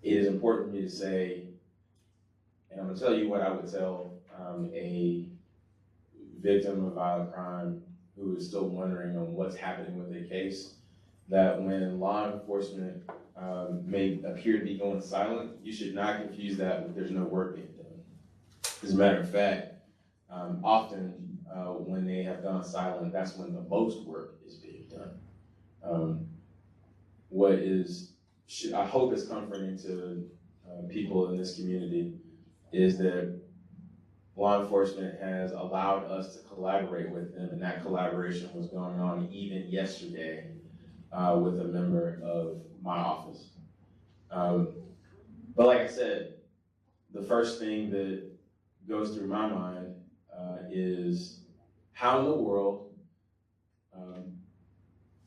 Speaker 6: it is important for me to say, and I'm gonna tell you what I would tell a victim of violent crime who is still wondering on what's happening with their case, that when law enforcement may appear to be going silent, you should not confuse that with there's no work being done. As a matter of fact, Often, when they have gone silent, that's when the most work is being done. I hope is comforting to people in this community is that law enforcement has allowed us to collaborate with them, and that collaboration was going on even yesterday with a member of my office. But like I said, the first thing that goes through my mind is how in the world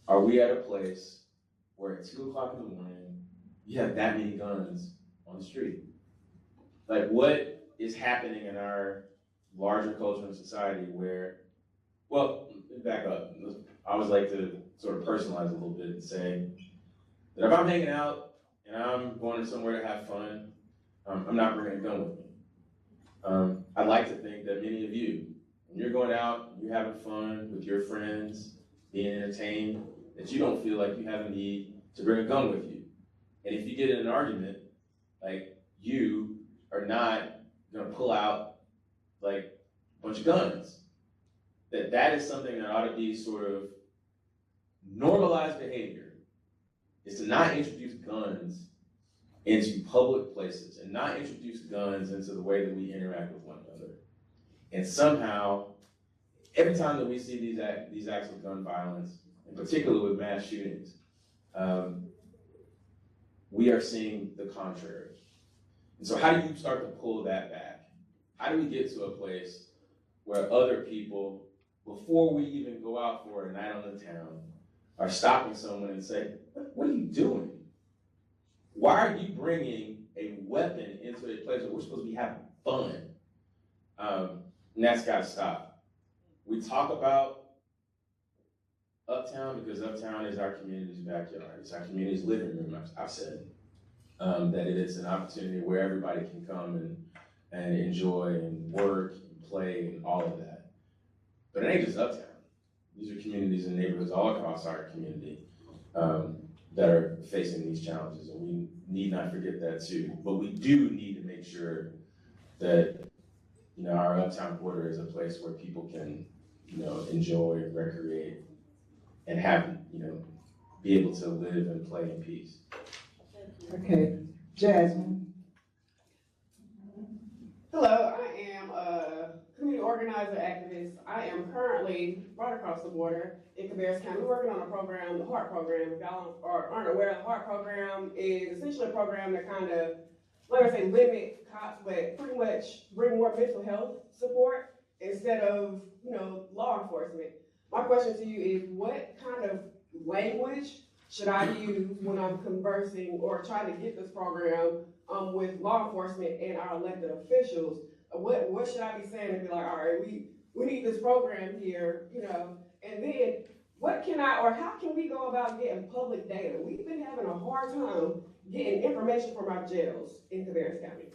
Speaker 6: are we at a place where at 2 o'clock in the morning, you have that many guns on the street? Like, what is happening in our larger culture and society where, well, back up. I always like to sort of personalize a little bit and say that if I'm hanging out and I'm going somewhere to have fun, I'm not bringing a gun with me. I'd like to think that many of you, when you're going out, you're having fun with your friends, being entertained, that you don't feel like you have a need to bring a gun with you. And if you get in an argument, like, you are not gonna pull out like a bunch of guns. That is something that ought to be sort of normalized behavior, is to not introduce guns into public places and not introduce guns into the way that we interact with one another. And somehow, every time that we see these acts of gun violence, in particular with mass shootings, we are seeing the contrary. And so how do you start to pull that back? How do we get to a place where other people, before we even go out for a night on the town, are stopping someone and saying, what are you doing? Why are you bringing a weapon into a place where we're supposed to be having fun? And that's got to stop. We talk about Uptown because Uptown is our community's backyard. It's our community's living room, I've said. That it is an opportunity where everybody can come and enjoy and work and play and all of that. But it ain't just Uptown. These are communities and neighborhoods all across our community that are facing these challenges, and we need not forget that too. But we do need to make sure that our Uptown quarter is a place where people can enjoy, recreate, and have be able to live and play in peace.
Speaker 1: Okay, Jasmine.
Speaker 13: Hello, I am a community organizer activist. I am currently right across the border in Cabarrus County working on a program, the HEART program. If y'all aren't aware, the HEART program is essentially a program that kind of, like I say, limit cops, but pretty much bring more mental health support instead of, law enforcement. My question to you is, what kind of language should I use when I'm conversing or trying to get this program with law enforcement and our elected officials? What should I be saying to be like, all right, we need this program here, and then how can we go about getting public data? We've been having a hard time getting information from our jails in Cabarrus County.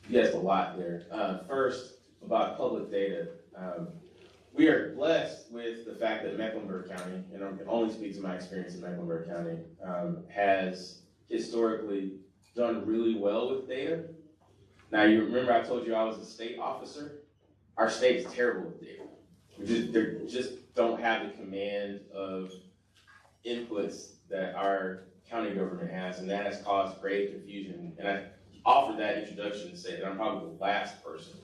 Speaker 6: You asked a lot there. First, about public data. We are blessed with the fact that Mecklenburg County, and I can only speak to my experience in Mecklenburg County, has historically done really well with data. Now, you remember I told you I was a state officer? Our state's terrible with data. They just don't have the command of inputs that our county government has, and that has caused grave confusion. And I offered that introduction to say that I'm probably the last person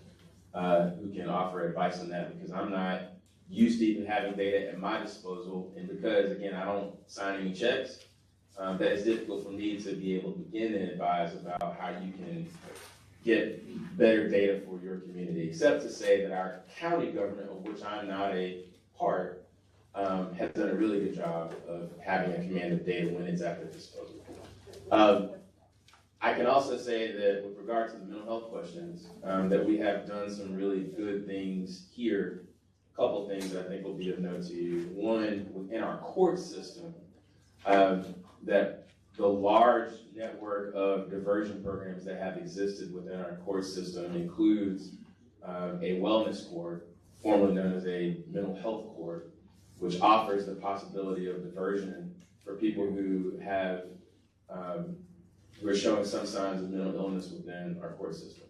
Speaker 6: who can offer advice on that, because I'm not used to even having data at my disposal, and because, again, I don't sign any checks, that it's difficult for me to be able to begin and advise about how you can get better data for your community, except to say that our county government, of which I'm not a part, has done a really good job of having a command of data when it's at their disposal. I can also say that with regard to the mental health questions, that we have done some really good things here. A couple things that I think will be of note to you. One, within our court system, that the large network of diversion programs that have existed within our court system includes a wellness court, formerly known as a mental health court, which offers the possibility of diversion for people who have who are showing some signs of mental illness within our court system.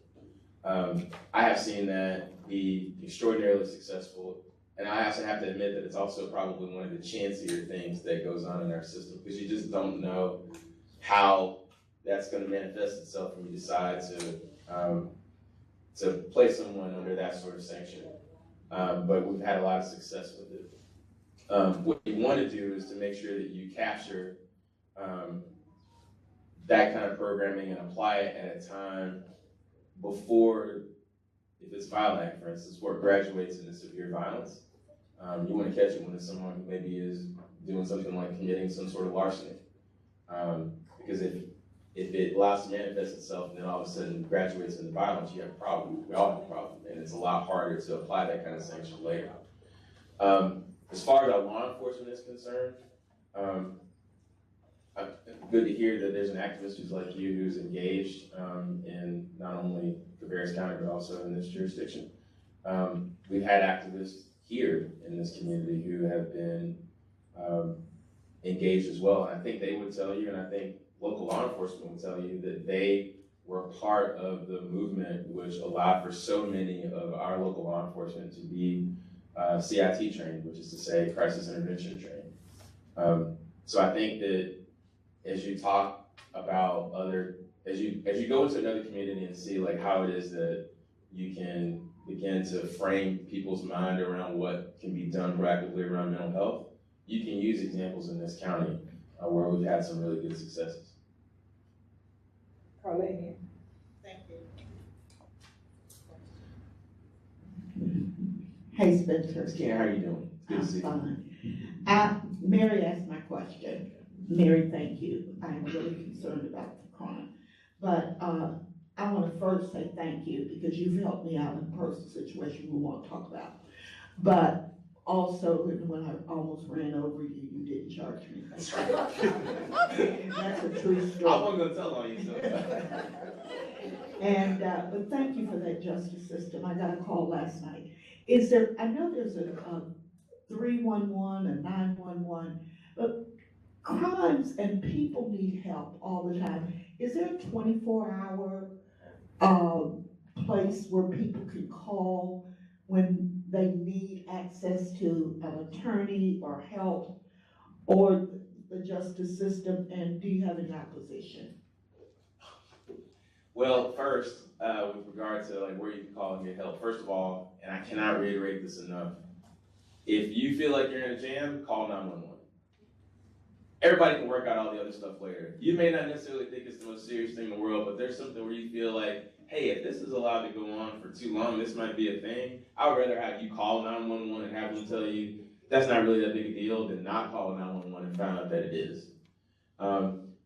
Speaker 6: I have seen that be extraordinarily successful. And I also have to admit that it's also probably one of the chancier things that goes on in our system, because you just don't know how that's going to manifest itself when you decide to place someone under that sort of sanction. But we've had a lot of success with it. What you want to do is to make sure that you capture that kind of programming and apply it at a time before, if it's violent, for instance, where it graduates into severe violence. You want to catch it when it's someone who maybe is doing something like committing some sort of larceny. Because if it allows to manifest itself and then all of a sudden graduates into violence, you have a problem. We all have a problem. And it's a lot harder to apply that kind of sanction later. As far as our law enforcement is concerned, good to hear that there's an activist who's like you who's engaged in not only Cabarrus County but also in this jurisdiction. We've had activists here in this community who have been engaged as well, and I think they would tell you, and I think local law enforcement would tell you, that they were part of the movement which allowed for so many of our local law enforcement to be CIT trained, which is to say crisis intervention trained. So I think that as you talk about as you go into another community and see like how it is that you can begin to frame people's mind around what can be done proactively around mental health, you can use examples in this county where we've had some really good successes.
Speaker 1: Carlene.
Speaker 7: Thank you.
Speaker 12: Hey, Spencer.
Speaker 6: Ken, how are you doing? Good to see you.
Speaker 12: Fine. Mary asked my question. Mary, thank you. I am really concerned about the crime. But I want to first say thank you because you've helped me out in a personal situation we won't talk about. But also, when I almost ran over you, you didn't charge me. That's a true story.
Speaker 6: I wasn't going to tell on you, so.
Speaker 12: And, but thank you for that justice system. I got a call last night. I know there's a 311, a 911, but crimes and people need help all the time. Is there a 24-hour place where people can call when they need access to an attorney or help or the justice system, and do you have any opposition?
Speaker 6: Well, first, with regard to like where you can call and get help, first of all, and I cannot reiterate this enough, if you feel like you're in a jam, call 911. Everybody can work out all the other stuff later. You may not necessarily think it's the most serious thing in the world, but there's something where you feel like, hey, if this is allowed to go on for too long, this might be a thing. I would rather have you call 911 and have them tell you that's not really that big a deal than not call 911 and find out that it is.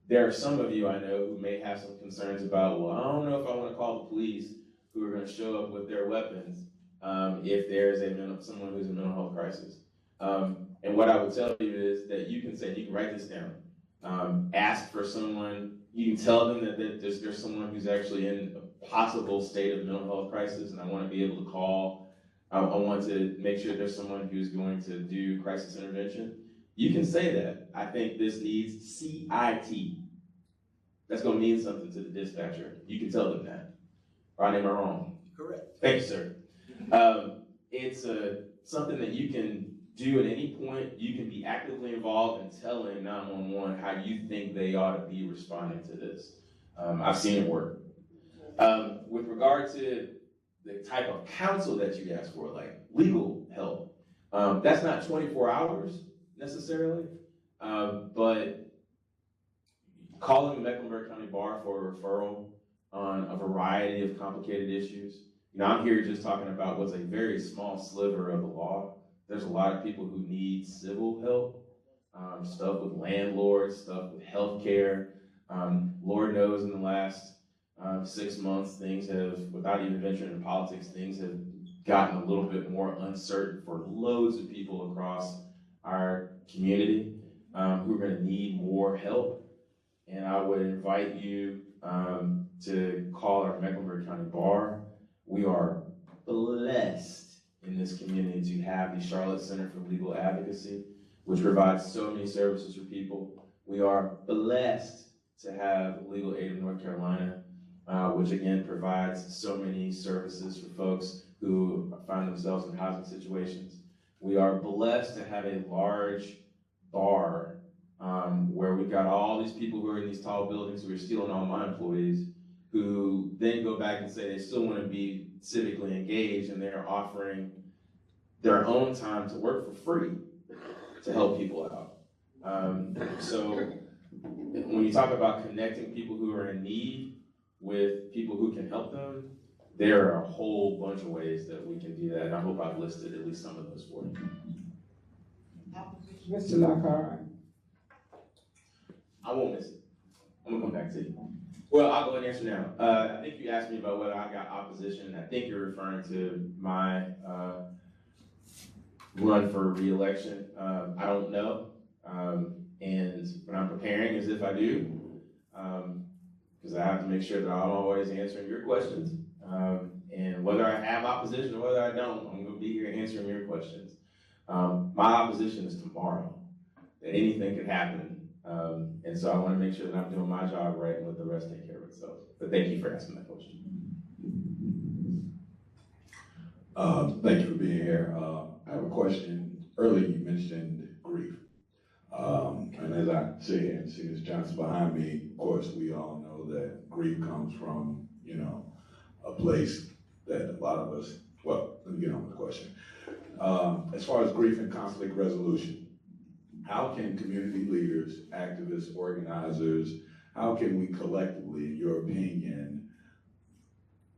Speaker 6: There are some of you I know who may have some concerns about, well, I don't know if I want to call the police who are going to show up with their weapons if there's someone who's in a mental health crisis. And what I would tell you is that you can write this down. Ask for someone, you can tell them that there's someone who's actually in a possible state of mental health crisis, and I want to be able to call. I want to make sure there's someone who's going to do crisis intervention. You can say that. I think this needs CIT. That's going to mean something to the dispatcher. You can tell them that. Right, am I wrong?
Speaker 11: Correct.
Speaker 6: Thank you, sir. It's something that you can do at any point. You can be actively involved in telling 911 how you think they ought to be responding to this. I've seen it work. With regard to the type of counsel that you ask for, like legal help, that's not 24 hours necessarily, but calling the Mecklenburg County Bar for a referral on a variety of complicated issues. I'm here just talking about what's a very small sliver of the law. There's a lot of people who need civil help, stuff with landlords, stuff with healthcare. Lord knows in the last 6 months, things have, without even venturing into politics, things have gotten a little bit more uncertain for loads of people across our community who are going to need more help. And I would invite you to call our Mecklenburg County Bar. We are blessed in this community to have the Charlotte Center for Legal Advocacy, which provides so many services for people. We are blessed to have Legal Aid of North Carolina, which again provides so many services for folks who find themselves in housing situations. We are blessed to have a large bar where we've got all these people who are in these tall buildings who are stealing all my employees, who then go back and say they still want to be civically engaged, and they're offering their own time to work for free to help people out. So when you talk about connecting people who are in need with people who can help them, there are a whole bunch of ways that we can do that, and I hope I've listed at least some of those for you.
Speaker 1: Mr. Lockhart.
Speaker 6: I won't miss it. I'm gonna come back to you. Well, I'll go ahead and answer now. I think you asked me about whether I got opposition. I think you're referring to my run for re-election. I don't know, and when I'm preparing as if I do, because I have to make sure that I'm always answering your questions. And whether I have opposition or whether I don't, I'm gonna be here answering your questions. My opposition is tomorrow, that anything could happen. And so I wanna make sure that I'm doing my job right and let the rest take care of itself. But thank you for asking that question.
Speaker 3: Thank you for being here. I have a question. Earlier you mentioned grief. And as I sit here and see Ms. Johnson behind me, of course, we all know that grief comes from, a place that a lot of us, well, let me get on with the question. As far as grief and conflict resolution, how can community leaders, activists, organizers, how can we collectively, in your opinion,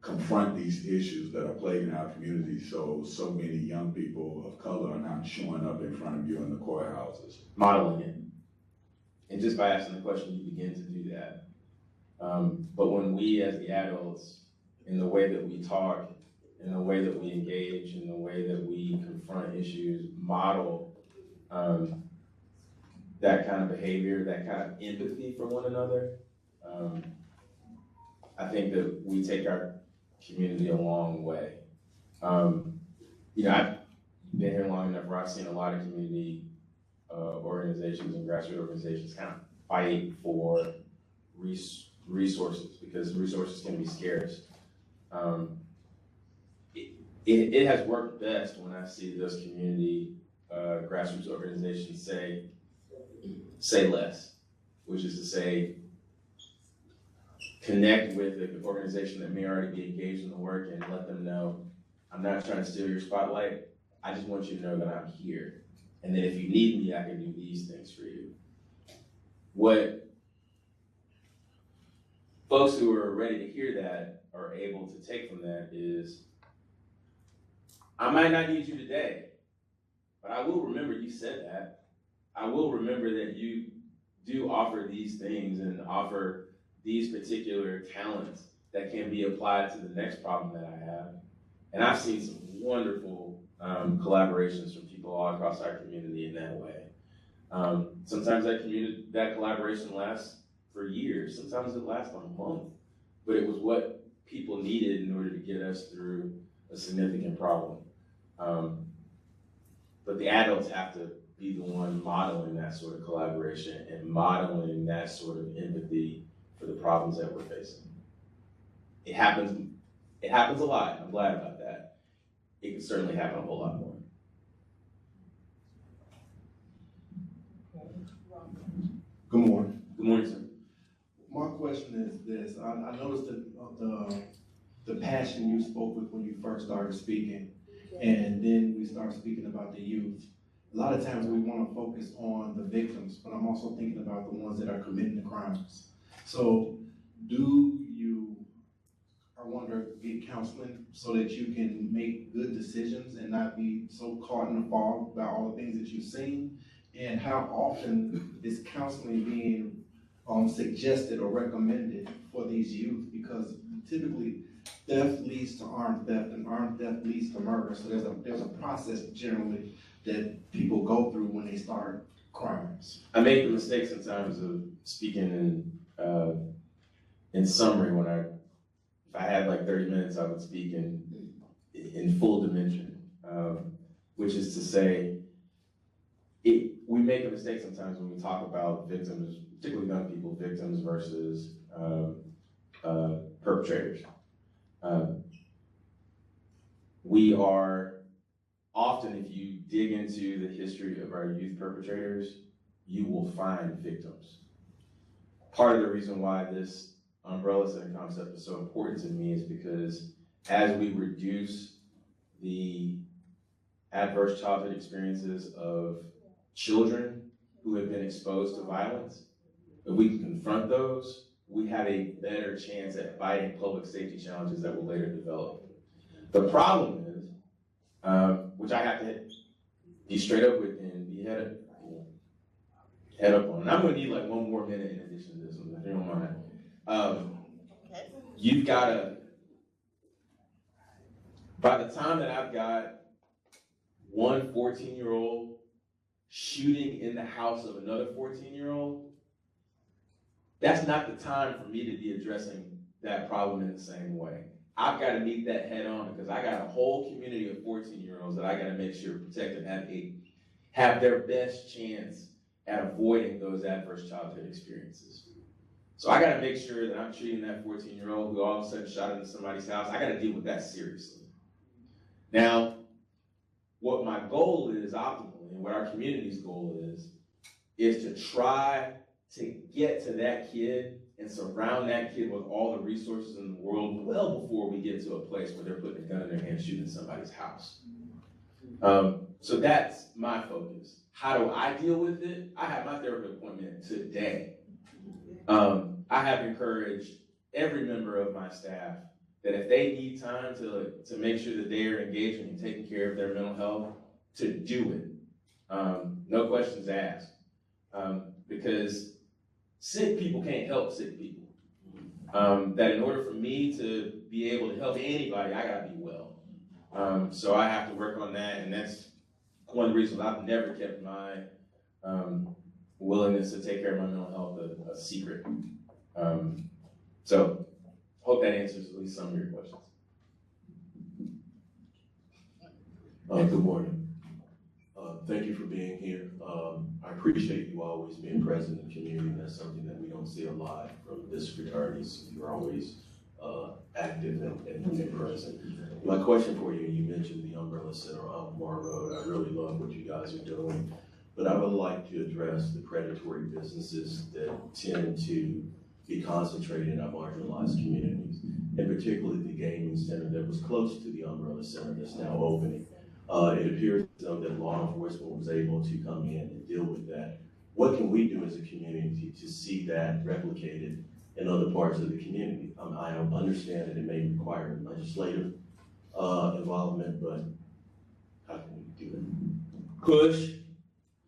Speaker 3: confront these issues that are plaguing our community so many young people of color are not showing up in front of you in the courthouses?
Speaker 6: Modeling it. And just by asking the question, you begin to do that. But when we as the adults, in the way that we talk, in the way that we engage, in the way that we confront issues, model that kind of behavior, that kind of empathy for one another, I think that we take our community a long way. I've been here long enough where I've seen a lot of community organizations and grassroots organizations kind of fight for resources because resources can be scarce. It has worked best when I see those community grassroots organizations say less, which is to say, connect with an organization that may already be engaged in the work and let them know, I'm not trying to steal your spotlight. I just want you to know that I'm here. And that if you need me, I can do these things for you. What folks who are ready to hear that are able to take from that is, I might not need you today, but I will remember you said that. I will remember that you do offer these things and offer these particular talents that can be applied to the next problem that I have. And I've seen some wonderful collaborations from people all across our community in that way. Sometimes that collaboration lasts for years. Sometimes it lasts a month, but it was what people needed in order to get us through a significant problem. But the adults have to be the one modeling that sort of collaboration and modeling that sort of empathy for the problems that we're facing. It happens a lot. I'm glad about that. It can certainly happen a whole lot more.
Speaker 14: Good morning.
Speaker 6: Good morning, sir.
Speaker 14: My question is this. I noticed the passion you spoke with when you first started speaking, and then we started speaking about the youth. A lot of times we want to focus on the victims, but I'm also thinking about the ones that are committing the crimes. So do you, I wonder, get counseling so that you can make good decisions and not be so caught in the fog by all the things that you've seen? And how often is counseling being suggested or recommended for these youth? Because typically theft leads to armed theft, and armed theft leads to murder. So there's a process generally that people go through when they start crimes.
Speaker 6: I make the mistake sometimes of speaking in summary when if I had like 30 minutes, I would speak in full dimension, which is to say, we make a mistake sometimes when we talk about victims, particularly young people, victims versus perpetrators. We are often, if you dig into the history of our youth perpetrators, you will find victims. Part of the reason why this umbrella setting concept is so important to me is because as we reduce the adverse childhood experiences of children who have been exposed to violence, if we can confront those, we have a better chance at fighting public safety challenges that will later develop. The problem is, which I have to be straight up with and be head up on. And I'm gonna need like 1 more minute in addition to this one, if you don't mind. You've gotta, by the time that I've got one 14-year-old shooting in the house of another 14-year-old, that's not the time for me to be addressing that problem in the same way. I've got to meet that head on because I got a whole community of 14-year-olds that I got to make sure protect and have their best chance at avoiding those adverse childhood experiences. So I got to make sure that I'm treating that 14-year-old who all of a sudden shot into somebody's house. I got to deal with that seriously. Now, what my goal is optimally, and what our community's goal is to try to get to that kid and surround that kid with all the resources in the world well before we get to a place where they're putting a gun in their hand shooting somebody's house. So that's my focus. How do I deal with it? I have my therapy appointment today. I have encouraged every member of my staff that if they need time to make sure that they are engaging and taking care of their mental health, to do it. No questions asked. Because sick people can't help sick people. That in order for me to be able to help anybody, I gotta be well. So I have to work on that, and that's one of the reasons I've never kept my willingness to take care of my mental health a secret. So hope that answers at least some of your questions.
Speaker 15: Good morning. Thank you for being here. I appreciate you always being present in the community. That's something that we don't see a lot from district attorneys. You're always active and present. My question for you, you mentioned the Umbrella Center on Moore Road. I really love what you guys are doing, but I would like to address the predatory businesses that tend to be concentrated in our marginalized communities, and particularly the gaming center that was close to the Umbrella Center that's now opening. It appears though that law enforcement was able to come in and deal with that. What can we do as a community to see that replicated in other parts of the community? I understand that it may require legislative involvement, but how can we do it?
Speaker 6: Push.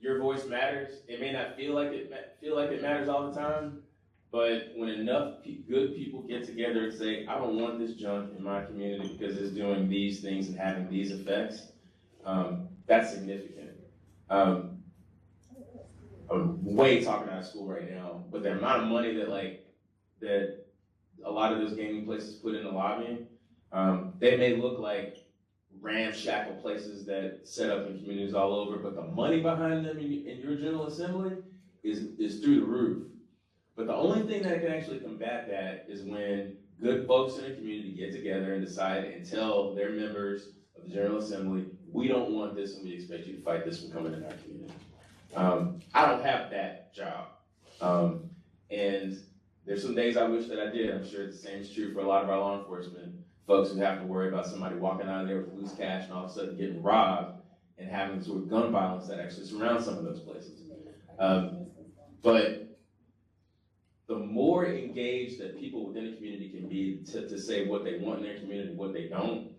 Speaker 6: Your voice matters. It may not feel like it matters all the time, but when enough good people get together and say, I don't want this junk in my community because it's doing these things and having these effects, that's significant. I'm way talking out of school right now, but the amount of money that a lot of those gaming places put into lobbying, they may look like ramshackle places that set up in communities all over, but the money behind them in your General Assembly is through the roof. But the only thing that can actually combat that is when good folks in a community get together and decide and tell their members of the General Assembly, we don't want this and we expect you to fight this from coming in our community. I don't have that job. And there's some days I wish that I did. I'm sure the same is true for a lot of our law enforcement folks who have to worry about somebody walking out of there with loose cash and all of a sudden getting robbed and having sort of gun violence that actually surrounds some of those places. But the more engaged that people within the community can be to say what they want in their community, what they don't,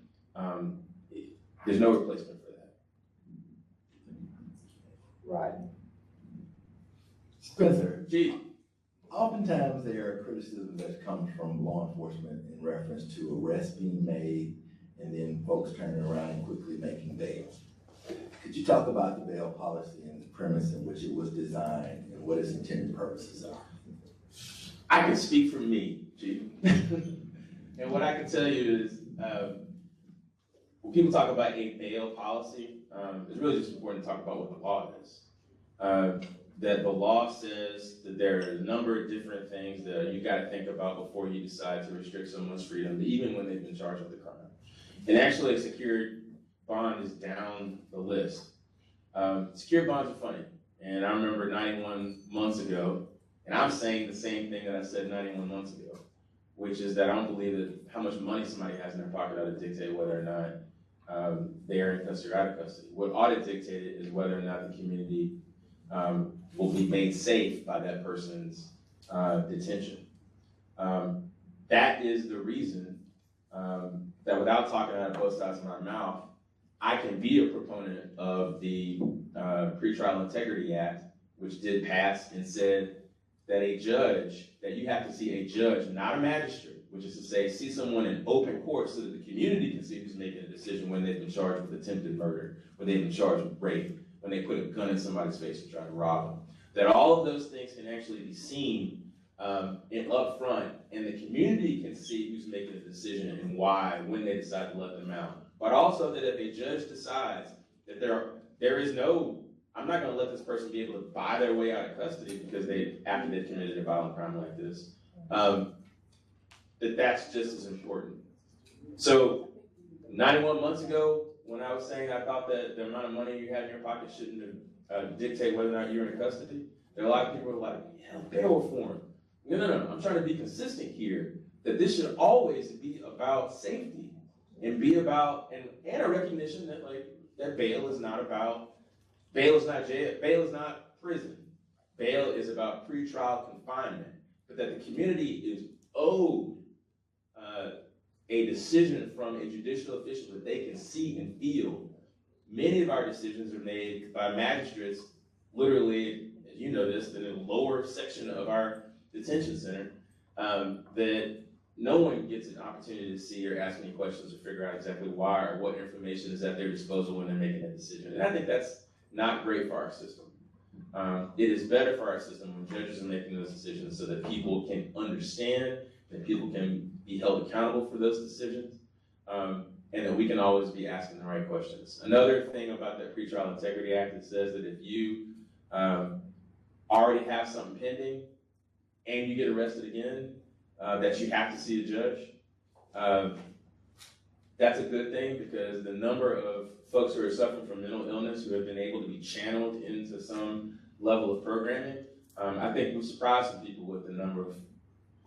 Speaker 6: there's no replacement for that.
Speaker 16: Right.
Speaker 15: Spencer.
Speaker 6: Gee.
Speaker 16: Oftentimes there are criticisms that come from law enforcement in reference to arrests being made and then folks turning around and quickly making bail. Could you talk about the bail policy and the premise in which it was designed and what its intended purposes are?
Speaker 6: I can speak for me, G. And what I can tell you is, when people talk about a bail policy, it's really just important to talk about what the law is. that the law says that there are a number of different things that you gotta think about before you decide to restrict someone's freedom, even when they've been charged with a crime. And actually, a secured bond is down the list. Secured bonds are funny. And I remember 91 months ago, and I'm saying the same thing that I said 91 months ago, which is that I don't believe that how much money somebody has in their pocket ought to dictate whether or not they are in custody or out of custody. What ought to dictate it is whether or not the community will be made safe by that person's detention. That is the reason that without talking out of both sides of my mouth, I can be a proponent of the Pretrial Integrity Act, which did pass and said that that you have to see a judge, not a magistrate, which is to say, see someone in open court so that the community can see who's making a decision when they've been charged with attempted murder, when they've been charged with rape, when they put a gun in somebody's face and try to rob them. That all of those things can actually be seen up front, and the community can see who's making a decision and why when they decide to let them out. But also that if a judge decides that there is no, I'm not going to let this person be able to buy their way out of custody because after they've committed a violent crime like this, that's just as important. So 91 months ago, when I was saying I thought that the amount of money you had in your pocket shouldn't dictate whether or not you're in custody, there are a lot of people who are like, yeah, bail reform. No. I'm trying to be consistent here that this should always be about safety and be about, and a recognition that that bail is not jail, bail is not prison. Bail is about pretrial confinement, but that the community is owed a decision from a judicial official that they can see and feel. Many of our decisions are made by magistrates, literally, as you know this, in the lower section of our detention center, that no one gets an opportunity to see or ask any questions or figure out exactly why or what information is at their disposal when they're making a decision. And I think that's not great for our system. It is better for our system when judges are making those decisions so that people can understand, that people can be held accountable for those decisions, and that we can always be asking the right questions. Another thing about that Pretrial Integrity Act, it says that if you already have something pending and you get arrested again, that you have to see a judge. That's a good thing because the number of folks who are suffering from mental illness who have been able to be channeled into some level of programming, I think we've surprised some people with the number of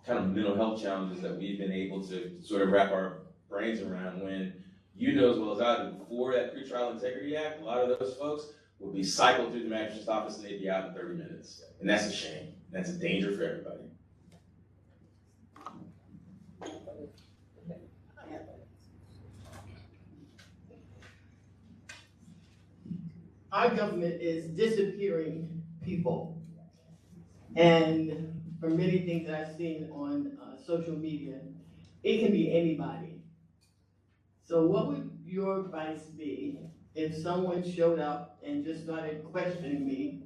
Speaker 6: kind of mental health challenges that we've been able to sort of wrap our brains around when you know as well as I do, before that Pretrial Integrity Act, a lot of those folks would be cycled through the magistrate's office and they'd be out in 30 minutes. And that's a shame. That's a danger for everybody.
Speaker 7: Our government is disappearing people. And from many things that I've seen on social media, it can be anybody. So what would your advice be if someone showed up and just started questioning me?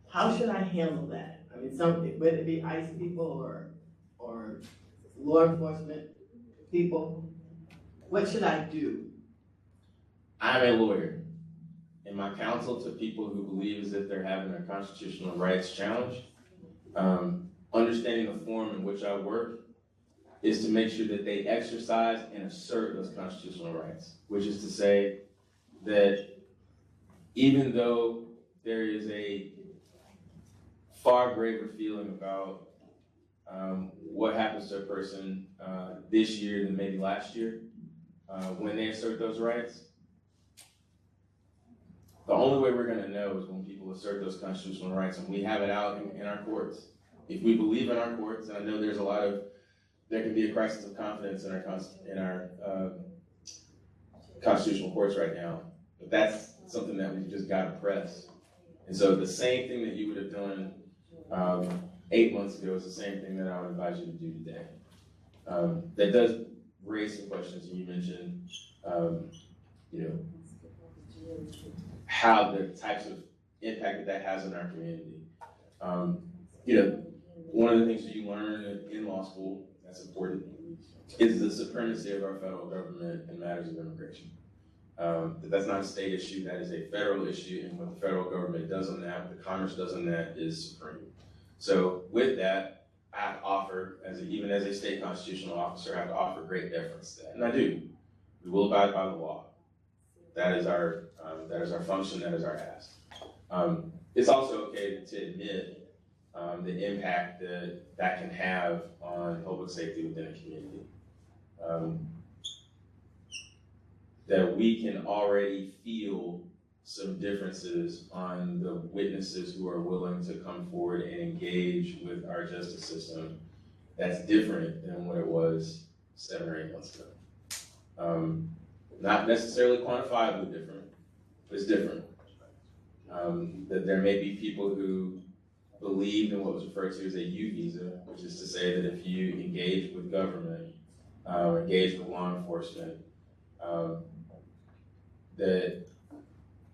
Speaker 7: How should I handle that? I mean, whether it be ICE people or law enforcement people, what should I do?
Speaker 6: I'm a lawyer. And my counsel to people who believe as if they're having their constitutional rights challenged, understanding the form in which I work, is to make sure that they exercise and assert those constitutional rights, which is to say that even though there is a far greater feeling about what happens to a person this year than maybe last year, when they assert those rights, the only way we're going to know is when people assert those constitutional rights, and we have it out in our courts. If we believe in our courts, and I know there can be a crisis of confidence in our constitutional courts right now, but that's something that we've just got to press. And so the same thing that you would have done 8 months ago is the same thing that I would advise you to do today. That does raise some questions, and you mentioned, how the types of impact that has on our community. One of the things that you learn in law school that's important is the supremacy of our federal government in matters of immigration. That's not a state issue, that is a federal issue, and what the federal government does on that, what the Congress does on that is supreme. So with that, I have to offer, even as a state constitutional officer, I have to offer great deference to that, and I do. We will abide by the law. That is our function, that is our ask. It's also okay to admit the impact that can have on public safety within a community. That we can already feel some differences on the witnesses who are willing to come forward and engage with our justice system that's different than what it was 7 or 8 months ago. Not necessarily quantifiably different, but it's different. That there may be people who believe in what was referred to as a U visa, which is to say that if you engage with government, engage with law enforcement, that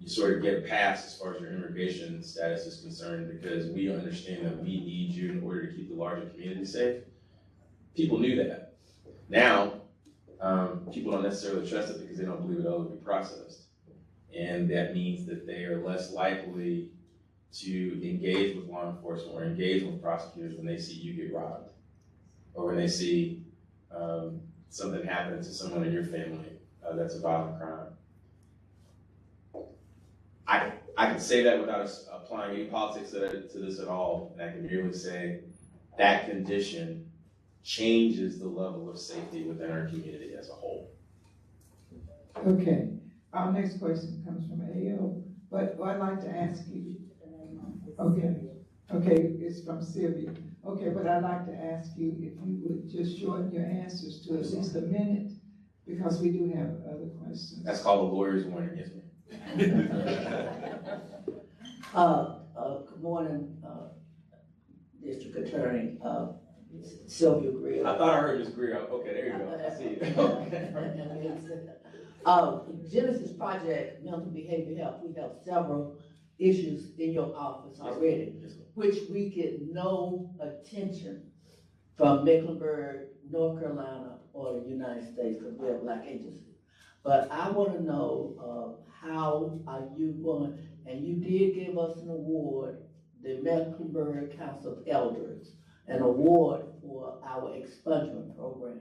Speaker 6: you sort of get a pass as far as your immigration status is concerned, because we understand that we need you in order to keep the larger community safe. People knew that. Now, people don't necessarily trust it because they don't believe it'll ever be processed. And that means that they are less likely to engage with law enforcement or engage with prosecutors when they see you get robbed, or when they see something happen to someone in your family that's a violent crime. I can say that without applying any politics to this at all, and I can merely say that condition changes the level of safety within our community as a whole.
Speaker 1: Okay, our next question comes from AO, but I'd like to ask you, okay, it's from Sylvia. Okay, but I'd like to ask you if you would just shorten your answers to at least a minute, because we do have other questions.
Speaker 6: That's called a lawyer's warning, yes, ma'am.
Speaker 17: Good morning, District Attorney, Sylvia Greer.
Speaker 6: I thought I heard Ms. Greer. Okay, there you go. I see it.
Speaker 17: Genesis Project, Mental Behavior Health, we have several issues in your office already, which we get no attention from Mecklenburg, North Carolina, or the United States, because we're a black agency. But I want to know how are you going, and you did give us an award, the Mecklenburg Council of Elders, an award for our expungement program.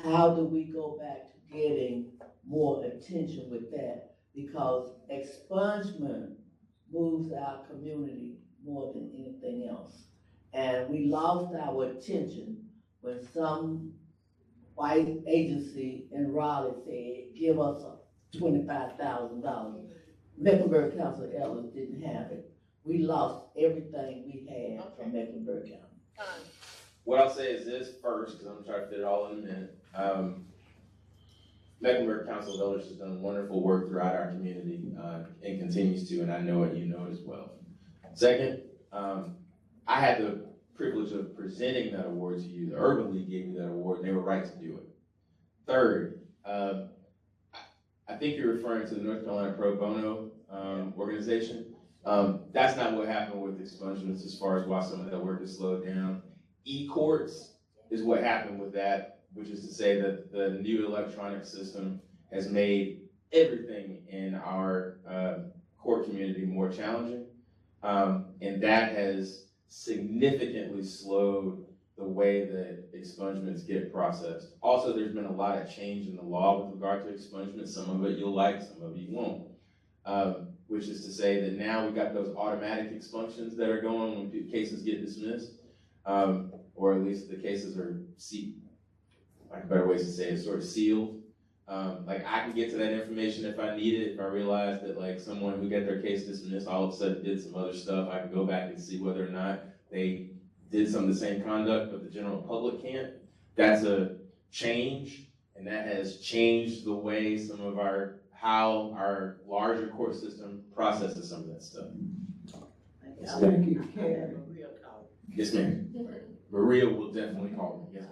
Speaker 17: How do we go back to getting more attention with that? Because expungement moves our community more than anything else. And we lost our attention when some white agency in Raleigh said, give us $25,000. Mecklenburg Council of Elders didn't have it. We lost everything we had from Mecklenburg County.
Speaker 6: What I'll say is this first, because I'm trying to fit it all in a minute. Mecklenburg Council of Elders has done wonderful work throughout our community and continues to, and I know it, you know it as well. Second, I had the privilege of presenting that award to you. The Urban League gave me that award, and they were right to do it. Third, I think you're referring to the North Carolina Pro Bono organization. That's not what happened with expungements as far as why some of that work is slowed down. E-courts is what happened with that, which is to say that the new electronic system has made everything in our court community more challenging. And that has significantly slowed the way that expungements get processed. Also, there's been a lot of change in the law with regard to expungement. Some of it you'll like, some of it you won't. Which is to say that now we've got those automatic expunctions that are going when cases get dismissed, or at least the cases are like a better way to say it, sort of sealed. Like I can get to that information if I need it. If I realize that like someone who got their case dismissed all of a sudden did some other stuff, I can go back and see whether or not they did some of the same conduct, but the general public can't. That's a change, and that has changed the way how our larger court system processes some of that stuff.
Speaker 1: Thank you, Carrie.
Speaker 6: Yes, ma'am. Maria will definitely call me. Yes,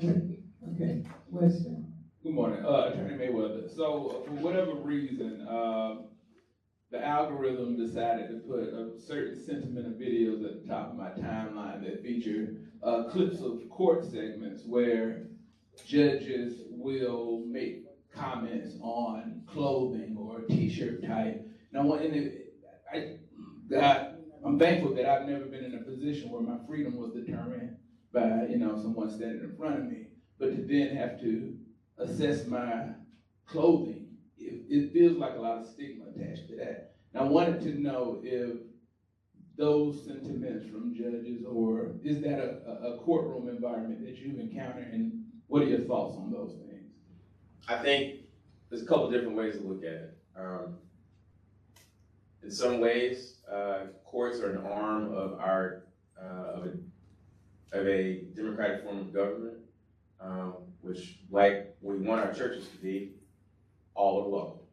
Speaker 6: ma'am.
Speaker 1: Okay, Winston.
Speaker 8: Good morning, Attorney Merriweather. So for whatever reason, the algorithm decided to put a certain sentiment of videos at the top of my timeline that feature clips of court segments where judges will make comments on clothing or t-shirt type. Now, I'm thankful that I've never been in a position where my freedom was determined by, someone standing in front of me. But to then have to assess my clothing, it feels like a lot of stigma attached to that. And I wanted to know if those sentiments from judges, or is that a courtroom environment that you've encountered, and what are your thoughts on those things?
Speaker 6: I think there's a couple different ways to look at it. In some ways, courts are an arm of a democratic form of government, which, like we want our churches to be, all are welcome,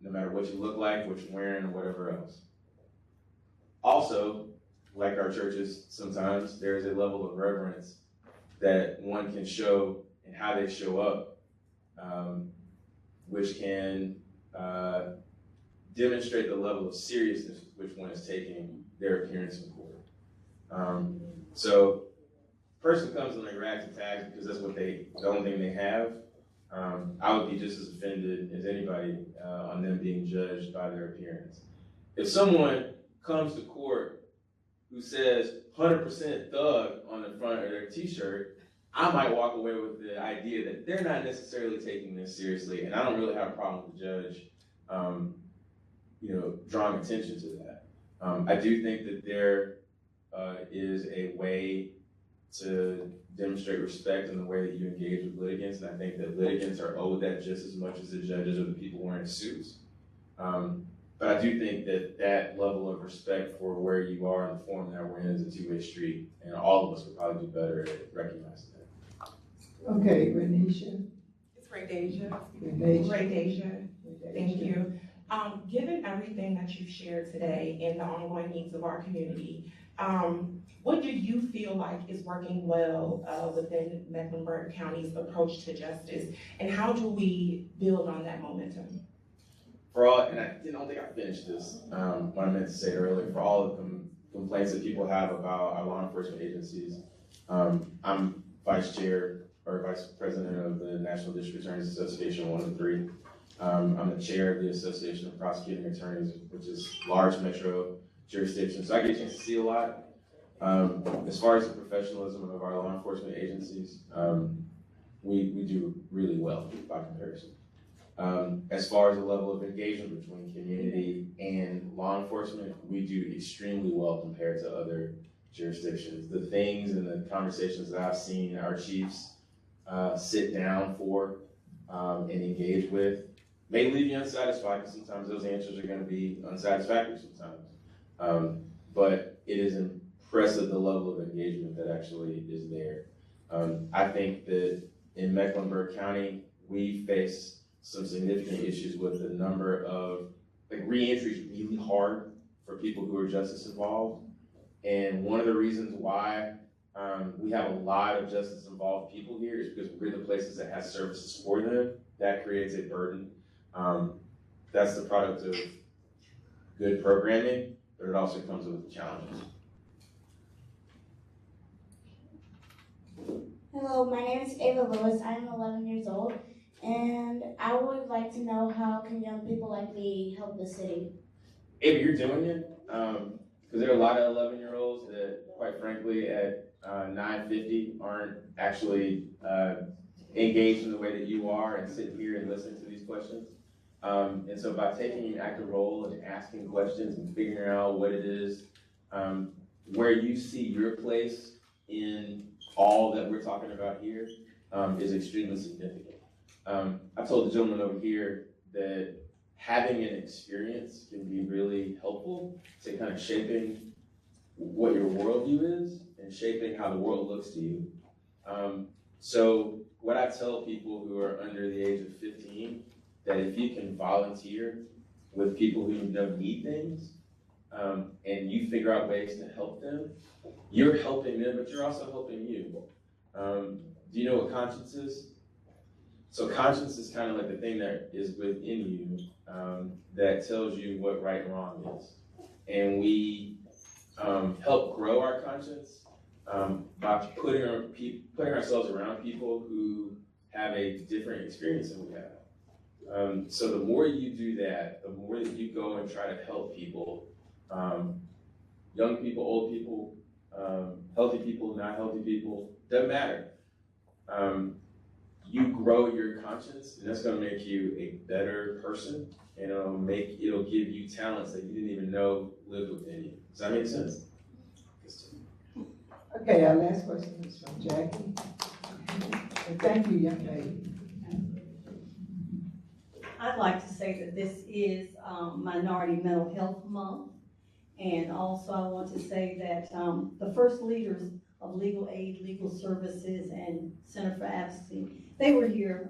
Speaker 6: no matter what you look like, what you're wearing, or whatever else. Also, like our churches, sometimes there's a level of reverence that one can show in how they show up, which can demonstrate the level of seriousness with which one is taking their appearance in court. So, person comes in like rags and tags because that's what the only thing they have. I would be just as offended as anybody on them being judged by their appearance. If someone comes to court who says 100% thug on the front of their t-shirt, I might walk away with the idea that they're not necessarily taking this seriously, and I don't really have a problem with the judge, drawing attention to that. I do think that there is a way to demonstrate respect in the way that you engage with litigants, and I think that litigants are owed that just as much as the judges or the people wearing suits. But I do think that that level of respect for where you are in the forum that we're in is a two-way street, and all of us would probably do better at recognizing that.
Speaker 1: Okay, Renisha.
Speaker 5: It's Raydeja.
Speaker 1: Raydeja.
Speaker 5: Thank you. Given everything that you've shared today and the ongoing needs of our community, what do you feel like is working well within Mecklenburg County's approach to justice, and how do we build on that momentum?
Speaker 6: For all, and I don't think I finished this, what I meant to say earlier, for all of the complaints that people have about our law enforcement agencies, I'm vice president of the National District Attorneys Association 1 and 3. I'm the chair of the Association of Prosecuting Attorneys, which is large metro jurisdiction. So I get a chance to see a lot. As far as the professionalism of our law enforcement agencies, we do really well by comparison. As far as the level of engagement between community and law enforcement, we do extremely well compared to other jurisdictions. The things and the conversations that I've seen our chiefs sit down for and engage with may leave you unsatisfied, because sometimes those answers are going to be unsatisfactory sometimes. But it is impressive the level of engagement that actually is there. I think that in Mecklenburg County, we face some significant issues with the number of, re-entry is really hard for people who are justice involved. And one of the reasons why we have a lot of justice involved people here is because we're the places that have services for them. That creates a burden. That's the product of good programming, but it also comes with challenges.
Speaker 18: Hello, my name is Ava Lewis. I am 11 years old, and I would like to know how can young people like me help the city?
Speaker 6: Ava, you're doing it, because there are a lot of 11-year-olds that, quite frankly, at 9:50 aren't actually engaged in the way that you are and sitting here and listening to these questions. And so by taking an active role and asking questions and figuring out what it is, where you see your place in all that we're talking about here is extremely significant. I told the gentleman over here that having an experience can be really helpful to kind of shaping what your worldview is and shaping how the world looks to you. So what I tell people who are under the age of 15, that if you can volunteer with people who need things, and you figure out ways to help them, you're helping them, but you're also helping you. Do you know what conscience is? So conscience is kind of like the thing that is within you that tells you what right and wrong is. And we help grow our conscience by putting ourselves around people who have a different experience than we have. So the more you do that, the more that you go and try to help people, young people, old people, healthy people, not healthy people, doesn't matter. You grow your conscience, and that's going to make you a better person, and it'll give you talents that you didn't even know lived within you. Does that make sense?
Speaker 1: Okay, our last question is from Jackie. And thank you, young lady.
Speaker 9: I'd like to say that this is Minority Mental Health Month. And also I want to say that the first leaders of Legal Aid, Legal Services, and Center for Advocacy, they were here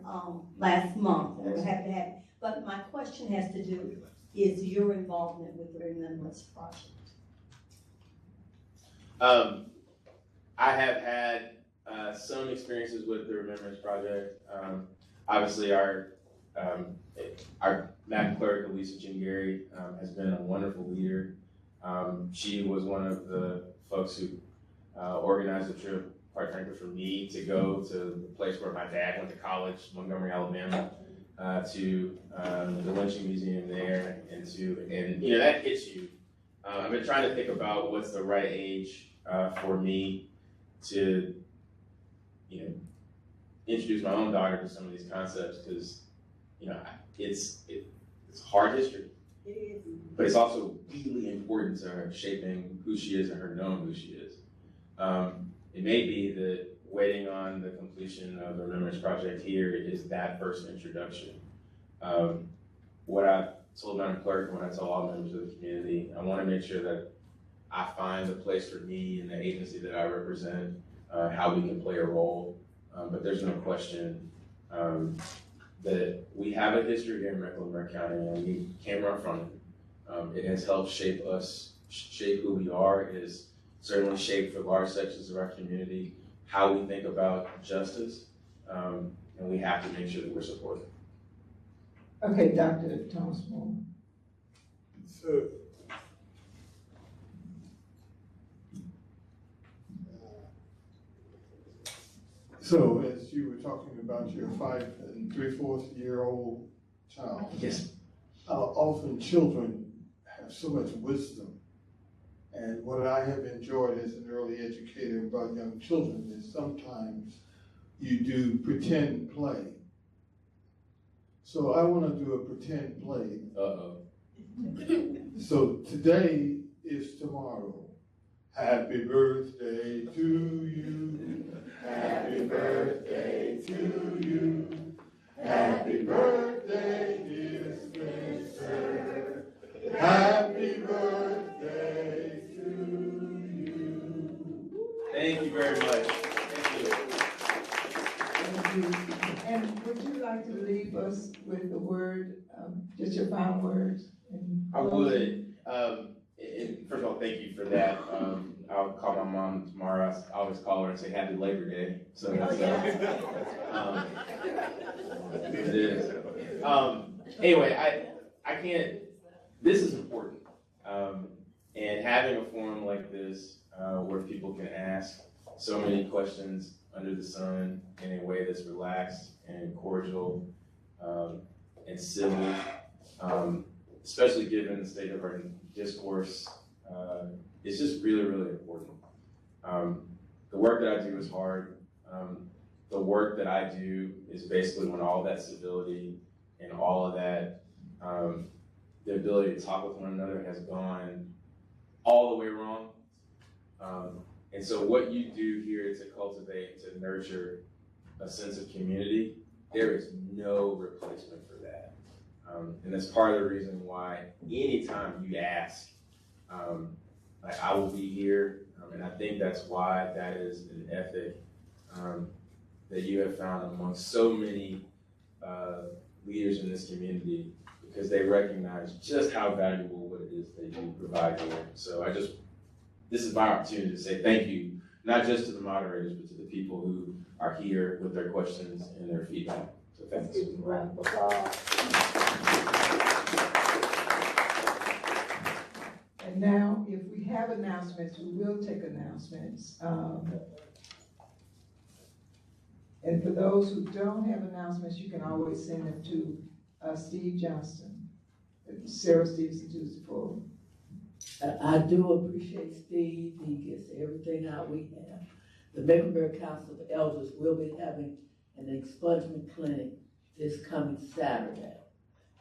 Speaker 9: last month, and we're happy to have it. But my question has to do is your involvement with the Remembrance Project.
Speaker 6: I have had some experiences with the Remembrance Project. Obviously, our Mac clerk, Elisa Gingari, has been a wonderful leader. She was one of the folks who organized the trip, quite frankly, for me to go to the place where my dad went to college, Montgomery, Alabama, to the lynching museum there, and that hits you. I've been trying to think about what's the right age for me to, introduce my own daughter to some of these concepts, because, it's hard history.
Speaker 9: It is.
Speaker 6: But it's also really important to her shaping who she is and her knowing who she is. It may be that waiting on the completion of the Remembrance Project here is that first introduction. What I told Madam Clerk and what I tell all members of the community, I want to make sure that I find a place for me and the agency that I represent, how we can play a role. But there's no question that we have a history here in Mecklenburg County, and we came right from it. It has helped shape us, shape who we are. It has certainly shaped for large sections of our community how we think about justice, and we have to make sure that we're supported.
Speaker 1: Okay, Dr. Thomas Moore.
Speaker 19: So as you were talking about your 5 3/4-year-old child.
Speaker 6: Yes.
Speaker 19: Often children have so much wisdom. And what I have enjoyed as an early educator about young children is sometimes you do pretend play. So I want to do a pretend play. So today is tomorrow. Happy birthday to you. Happy birthday to you. Happy birthday, dear Spencer. Happy birthday to you.
Speaker 6: Thank you very much.
Speaker 1: Thank you. And would you like to leave us with the word, just your final words?
Speaker 6: I would. First of all, thank you for that. I'll call my mom tomorrow. I always call her and say Happy Labor Day. So that's it is. Anyway, I can't. This is important, and having a forum like this where people can ask so many questions under the sun in a way that's relaxed and cordial and civil, especially given the state of our discourse, is just really, really important. The work that I do is hard. The work that I do is basically when all that civility and all of that, the ability to talk with one another has gone all the way wrong. And so what you do here to cultivate, to nurture a sense of community, there is no replacement for that. And that's part of the reason why anytime you ask, I will be here. And I think that's why that is an ethic that you have found among so many leaders in this community, because they recognize just how valuable what it is that you provide here. So this is my opportunity to say thank you, not just to the moderators, but to the people who are here with their questions and their feedback. So thanks.
Speaker 1: And now, if we have announcements, we will take announcements. And for those who don't have announcements, you can always send them to Steve Johnston, Sarah Stevenson Tuesday Forum.
Speaker 17: I do appreciate Steve. He gets everything out we have. The Mecklenburg Council of Elders will be having an expungement clinic this coming Saturday.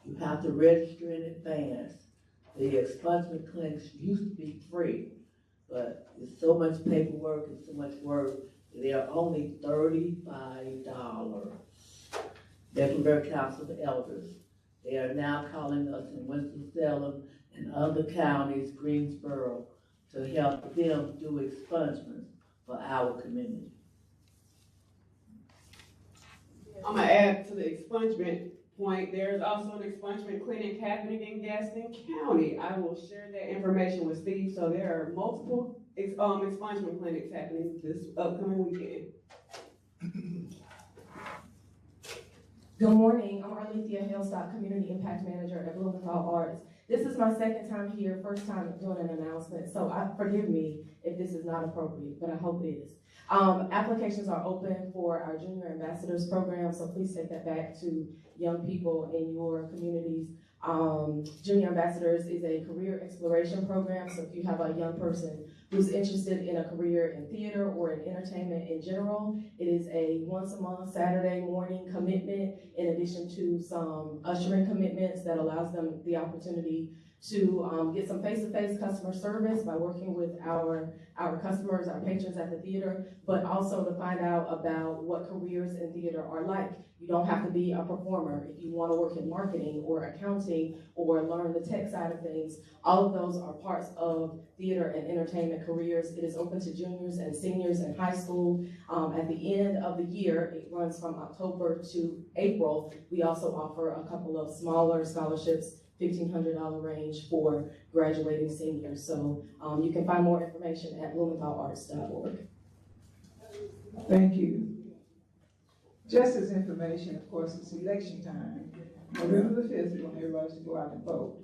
Speaker 17: You have to register in advance. The expungement clinics used to be free, but it's so much paperwork and so much work. They are only $35. Mecklenburg Council of Elders. They are now calling us in Winston-Salem and other counties, Greensboro, to help them do expungements for our community.
Speaker 13: I'm gonna add to the expungement point, there's also an expungement clinic happening in Gaston County. I will share that information with Steve, so there are multiple expungement clinics happening this upcoming weekend.
Speaker 20: Good morning, I'm Arlethea Hillstock, Community Impact Manager at Blumenthal Arts. This is my second time here, first time doing an announcement, so forgive me if this is not appropriate, but I hope it is. Applications are open for our Junior Ambassadors program, so please take that back to young people in your communities. Junior Ambassadors is a career exploration program, so if you have a young person who's interested in a career in theater or in entertainment in general, it is a once a month Saturday morning commitment in addition to some ushering commitments that allows them the opportunity to get some face-to-face customer service by working with our customers, our patrons at the theater, but also to find out about what careers in theater are like. You don't have to be a performer. If you want to work in marketing or accounting or learn the tech side of things, all of those are parts of theater and entertainment careers. It is open to juniors and seniors in high school. At the end of the year, it runs from October to April. We also offer a couple of smaller scholarships, $1,500 range for graduating seniors. So you can find more information at blumenthalarts.org.
Speaker 1: Thank you. Just as information, of course, it's election time. November the 5th, we want everybody to go out and vote.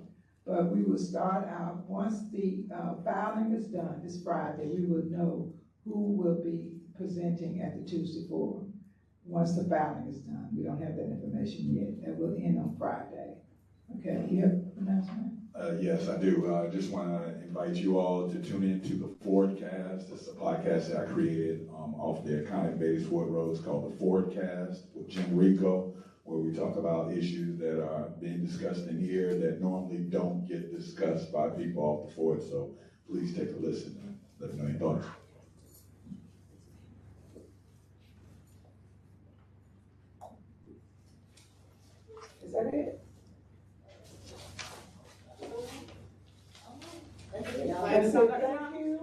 Speaker 1: But we will start out, once the filing is done this Friday, we will know who will be presenting at the Tuesday Forum. Once the filing is done, we don't have that information yet. That will end on Friday. Okay, you have an announcement?
Speaker 3: Yes, I do. I just want to invite you all to tune into the Fordcast. It's a podcast that I created off the iconic Beatty-Ford Roads called the Fordcast with Jim Rico, where we talk about issues that are being discussed in here that normally don't get discussed by people off the Ford. So please take a listen and let me know your thoughts.
Speaker 13: Is that it? Thank you.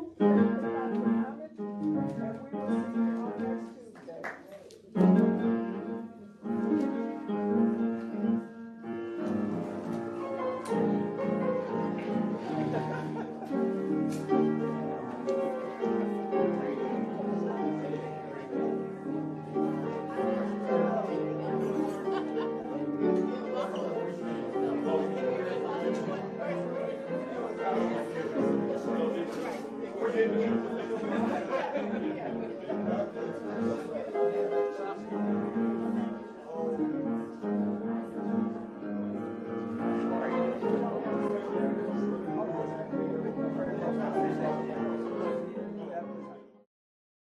Speaker 3: We're